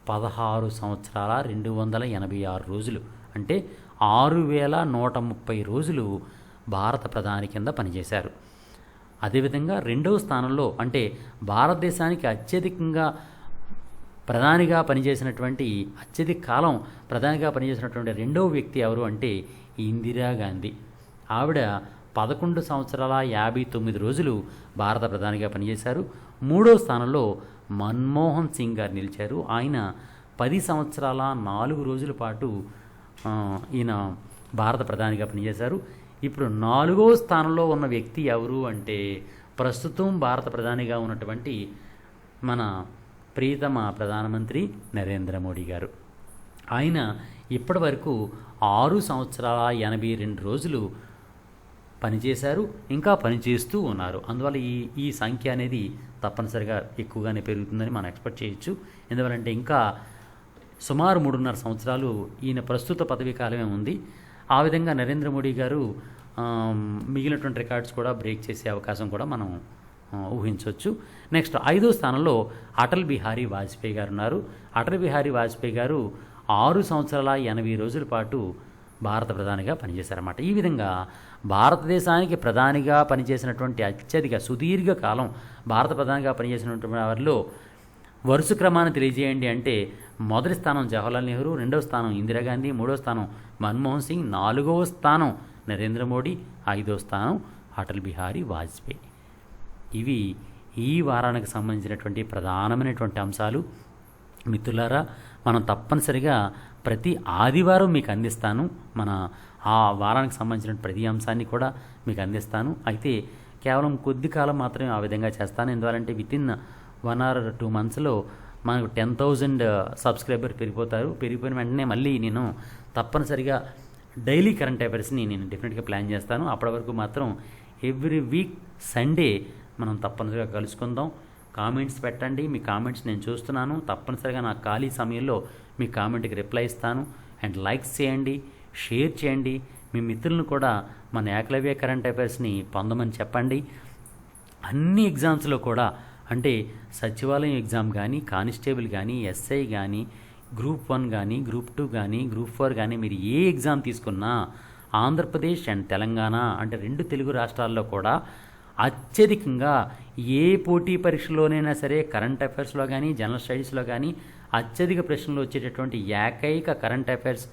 16 సంవత్సరాల 286 రోజులు అంటే 6130 రోజులు భారత ప్రధాని కింద పనిచేశారు. అదేవిధంగా రెండవ స్థానంలో అంటే భారతదేశానికి అత్యధికంగా ప్రధానిగా పనిచేసినటువంటి అత్యధిక కాలం ప్రధానిగా పనిచేసినటువంటి రెండవ వ్యక్తి ఎవరు అంటే ఇందిరాగాంధీ. ఆవిడ 11 సంవత్సరాల 59 రోజులు భారత ప్రధానిగా పనిచేశారు. 3వ స్థానంలో మన్మోహన్ సింగ్ గారు నిలిచారు. ఆయన 10 సంవత్సరాల 4 రోజుల పాటు ఈయన భారత ప్రధానిగా పనిచేశారు. ఇప్పుడు 4వ స్థానంలో ఉన్న వ్యక్తి ఎవరు అంటే ప్రస్తుతం భారత ప్రధానిగా ఉన్నటువంటి మన ప్రియతమ ప్రధానమంత్రి నరేంద్ర మోడీ గారు. ఆయన ఇప్పటి వరకు 6 సంవత్సరాల 82 రోజులు పనిచేశారు, ఇంకా పనిచేస్తూ ఉన్నారు. అందువల్ల ఈ సంఖ్య అనేది తప్పనిసరిగా ఎక్కువగానే పెరుగుతుందని మనం ఎక్స్పెక్ట్ చేయొచ్చు. ఎందువల్లంటే ఇంకా సుమారు 3.5 సంవత్సరాలు ఈయన ప్రస్తుత పదవీ కాలమే ఉంది. ఆ విధంగా నరేంద్ర మోడీ గారు మిగిలినటువంటి రికార్డ్స్ కూడా బ్రేక్ చేసే అవకాశం కూడా మనం ఊహించవచ్చు. నెక్స్ట్ 5వ స్థానంలో అటల్ బిహారీ వాజ్పేయి గారు ఉన్నారు. అటల్ బిహారీ వాజ్పేయి గారు 6 సంవత్సరాల 80 రోజుల పాటు భారత ప్రధానిగా పనిచేశారన్నమాట. ఈ విధంగా భారతదేశానికి ప్రధానిగా పనిచేసినటువంటి అత్యధిక సుదీర్ఘ కాలం భారత ప్రధానిగా పనిచేసినటువంటి వారిలో వరుస క్రమాన్ని తెలియజేయండి అంటే మొదటి స్థానం జవహర్లాల్ నెహ్రూ, 2వ స్థానం ఇందిరాగాంధీ, 3వ స్థానం మన్మోహన్ సింగ్, 4వ స్థానం నరేంద్ర మోడీ, 5వ స్థానం అటల్ బిహారీ వాజ్పేయి. ఇవి ఈ వారానికి సంబంధించినటువంటి ప్రధానమైనటువంటి అంశాలు. మిత్రులారా, మనం తప్పనిసరిగా ప్రతి ఆదివారం మీకు అందిస్తాను. మన ఆ వారానికి సంబంధించిన ప్రతి అంశాన్ని కూడా మీకు అందిస్తాను. అయితే కేవలం కొద్ది కాలం మాత్రమే ఆ విధంగా చేస్తాను. ఎందువల్లంటే వితిన్ 1 or 2 monthsలో మనకు 10,000 సబ్స్క్రైబర్ పెరిగిపోతారు. పెరిగిపోయిన వెంటనే మళ్ళీ నేను తప్పనిసరిగా డైలీ కరెంట్ అఫైర్స్ని నేను డెఫినెట్గా ప్లాన్ చేస్తాను. అప్పటి వరకు మాత్రం ఎవ్రీ వీక్ సండే మనం తప్పనిసరిగా కలుసుకుందాం. కామెంట్స్ పెట్టండి. మీ కామెంట్స్ నేను చూస్తున్నాను. తప్పనిసరిగా నా ఖాళీ సమయంలో మీ కామెంట్కి రిప్లై ఇస్తాను. అండ్ లైక్స్ చేయండి, షేర్ చేయండి. మీ మిత్రులను కూడా మన ఏకలవ్య కరెంట్ అఫైర్స్ని పొందమని చెప్పండి. అన్ని ఎగ్జామ్స్లో కూడా అంటే సచివాలయం ఎగ్జామ్ కానీ, కానిస్టేబుల్ కానీ, ఎస్ఐ కానీ, గ్రూప్ 1 కానీ, గ్రూప్ 2 కానీ, గ్రూప్ 4 కానీ మీరు ఏ ఎగ్జామ్ తీసుకున్నా ఆంధ్రప్రదేశ్ అండ్ తెలంగాణ అంటే 2 తెలుగు రాష్ట్రాల్లో కూడా అత్యధికంగా ఏ పోటీ పరీక్షలోనైనా సరే కరెంట్ అఫైర్స్లో కానీ, జనరల్ స్టడీస్లో కానీ అత్యధిక ప్రశ్నలు వచ్చేటటువంటి ఏకైక కరెంట్ అఫైర్స్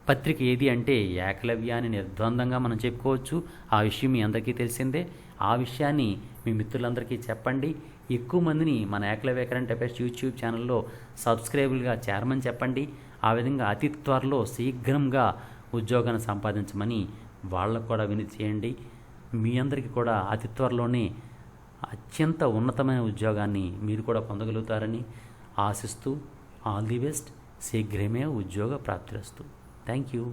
పత్రిక ఏది అంటే ఏకలవ్య అని నిర్ద్వందంగా మనం చెప్పుకోవచ్చు. ఆ విషయం మీ అందరికీ తెలిసిందే. ఆ విషయాన్ని మీ మిత్రులందరికీ చెప్పండి. ఎక్కువ మందిని మన ఏకలవ్య కరెంట్ అఫైర్స్ యూట్యూబ్ ఛానల్లో సబ్స్క్రైబుల్గా చేరమని చెప్పండి. ఆ విధంగా అతి త్వరలో శీఘ్రంగా ఉద్యోగాన్ని సంపాదించమని వాళ్ళకు కూడా వినతి చేయండి. మీ అందరికీ కూడా అతి త్వరలోనే అత్యంత ఉన్నతమైన ఉద్యోగాన్ని మీరు కూడా పొందగలుగుతారని ఆశిస్తూ ఆల్ ది బెస్ట్. శీఘ్రమే ఉద్యోగ ప్రాప్తిరస్తు. Thank you.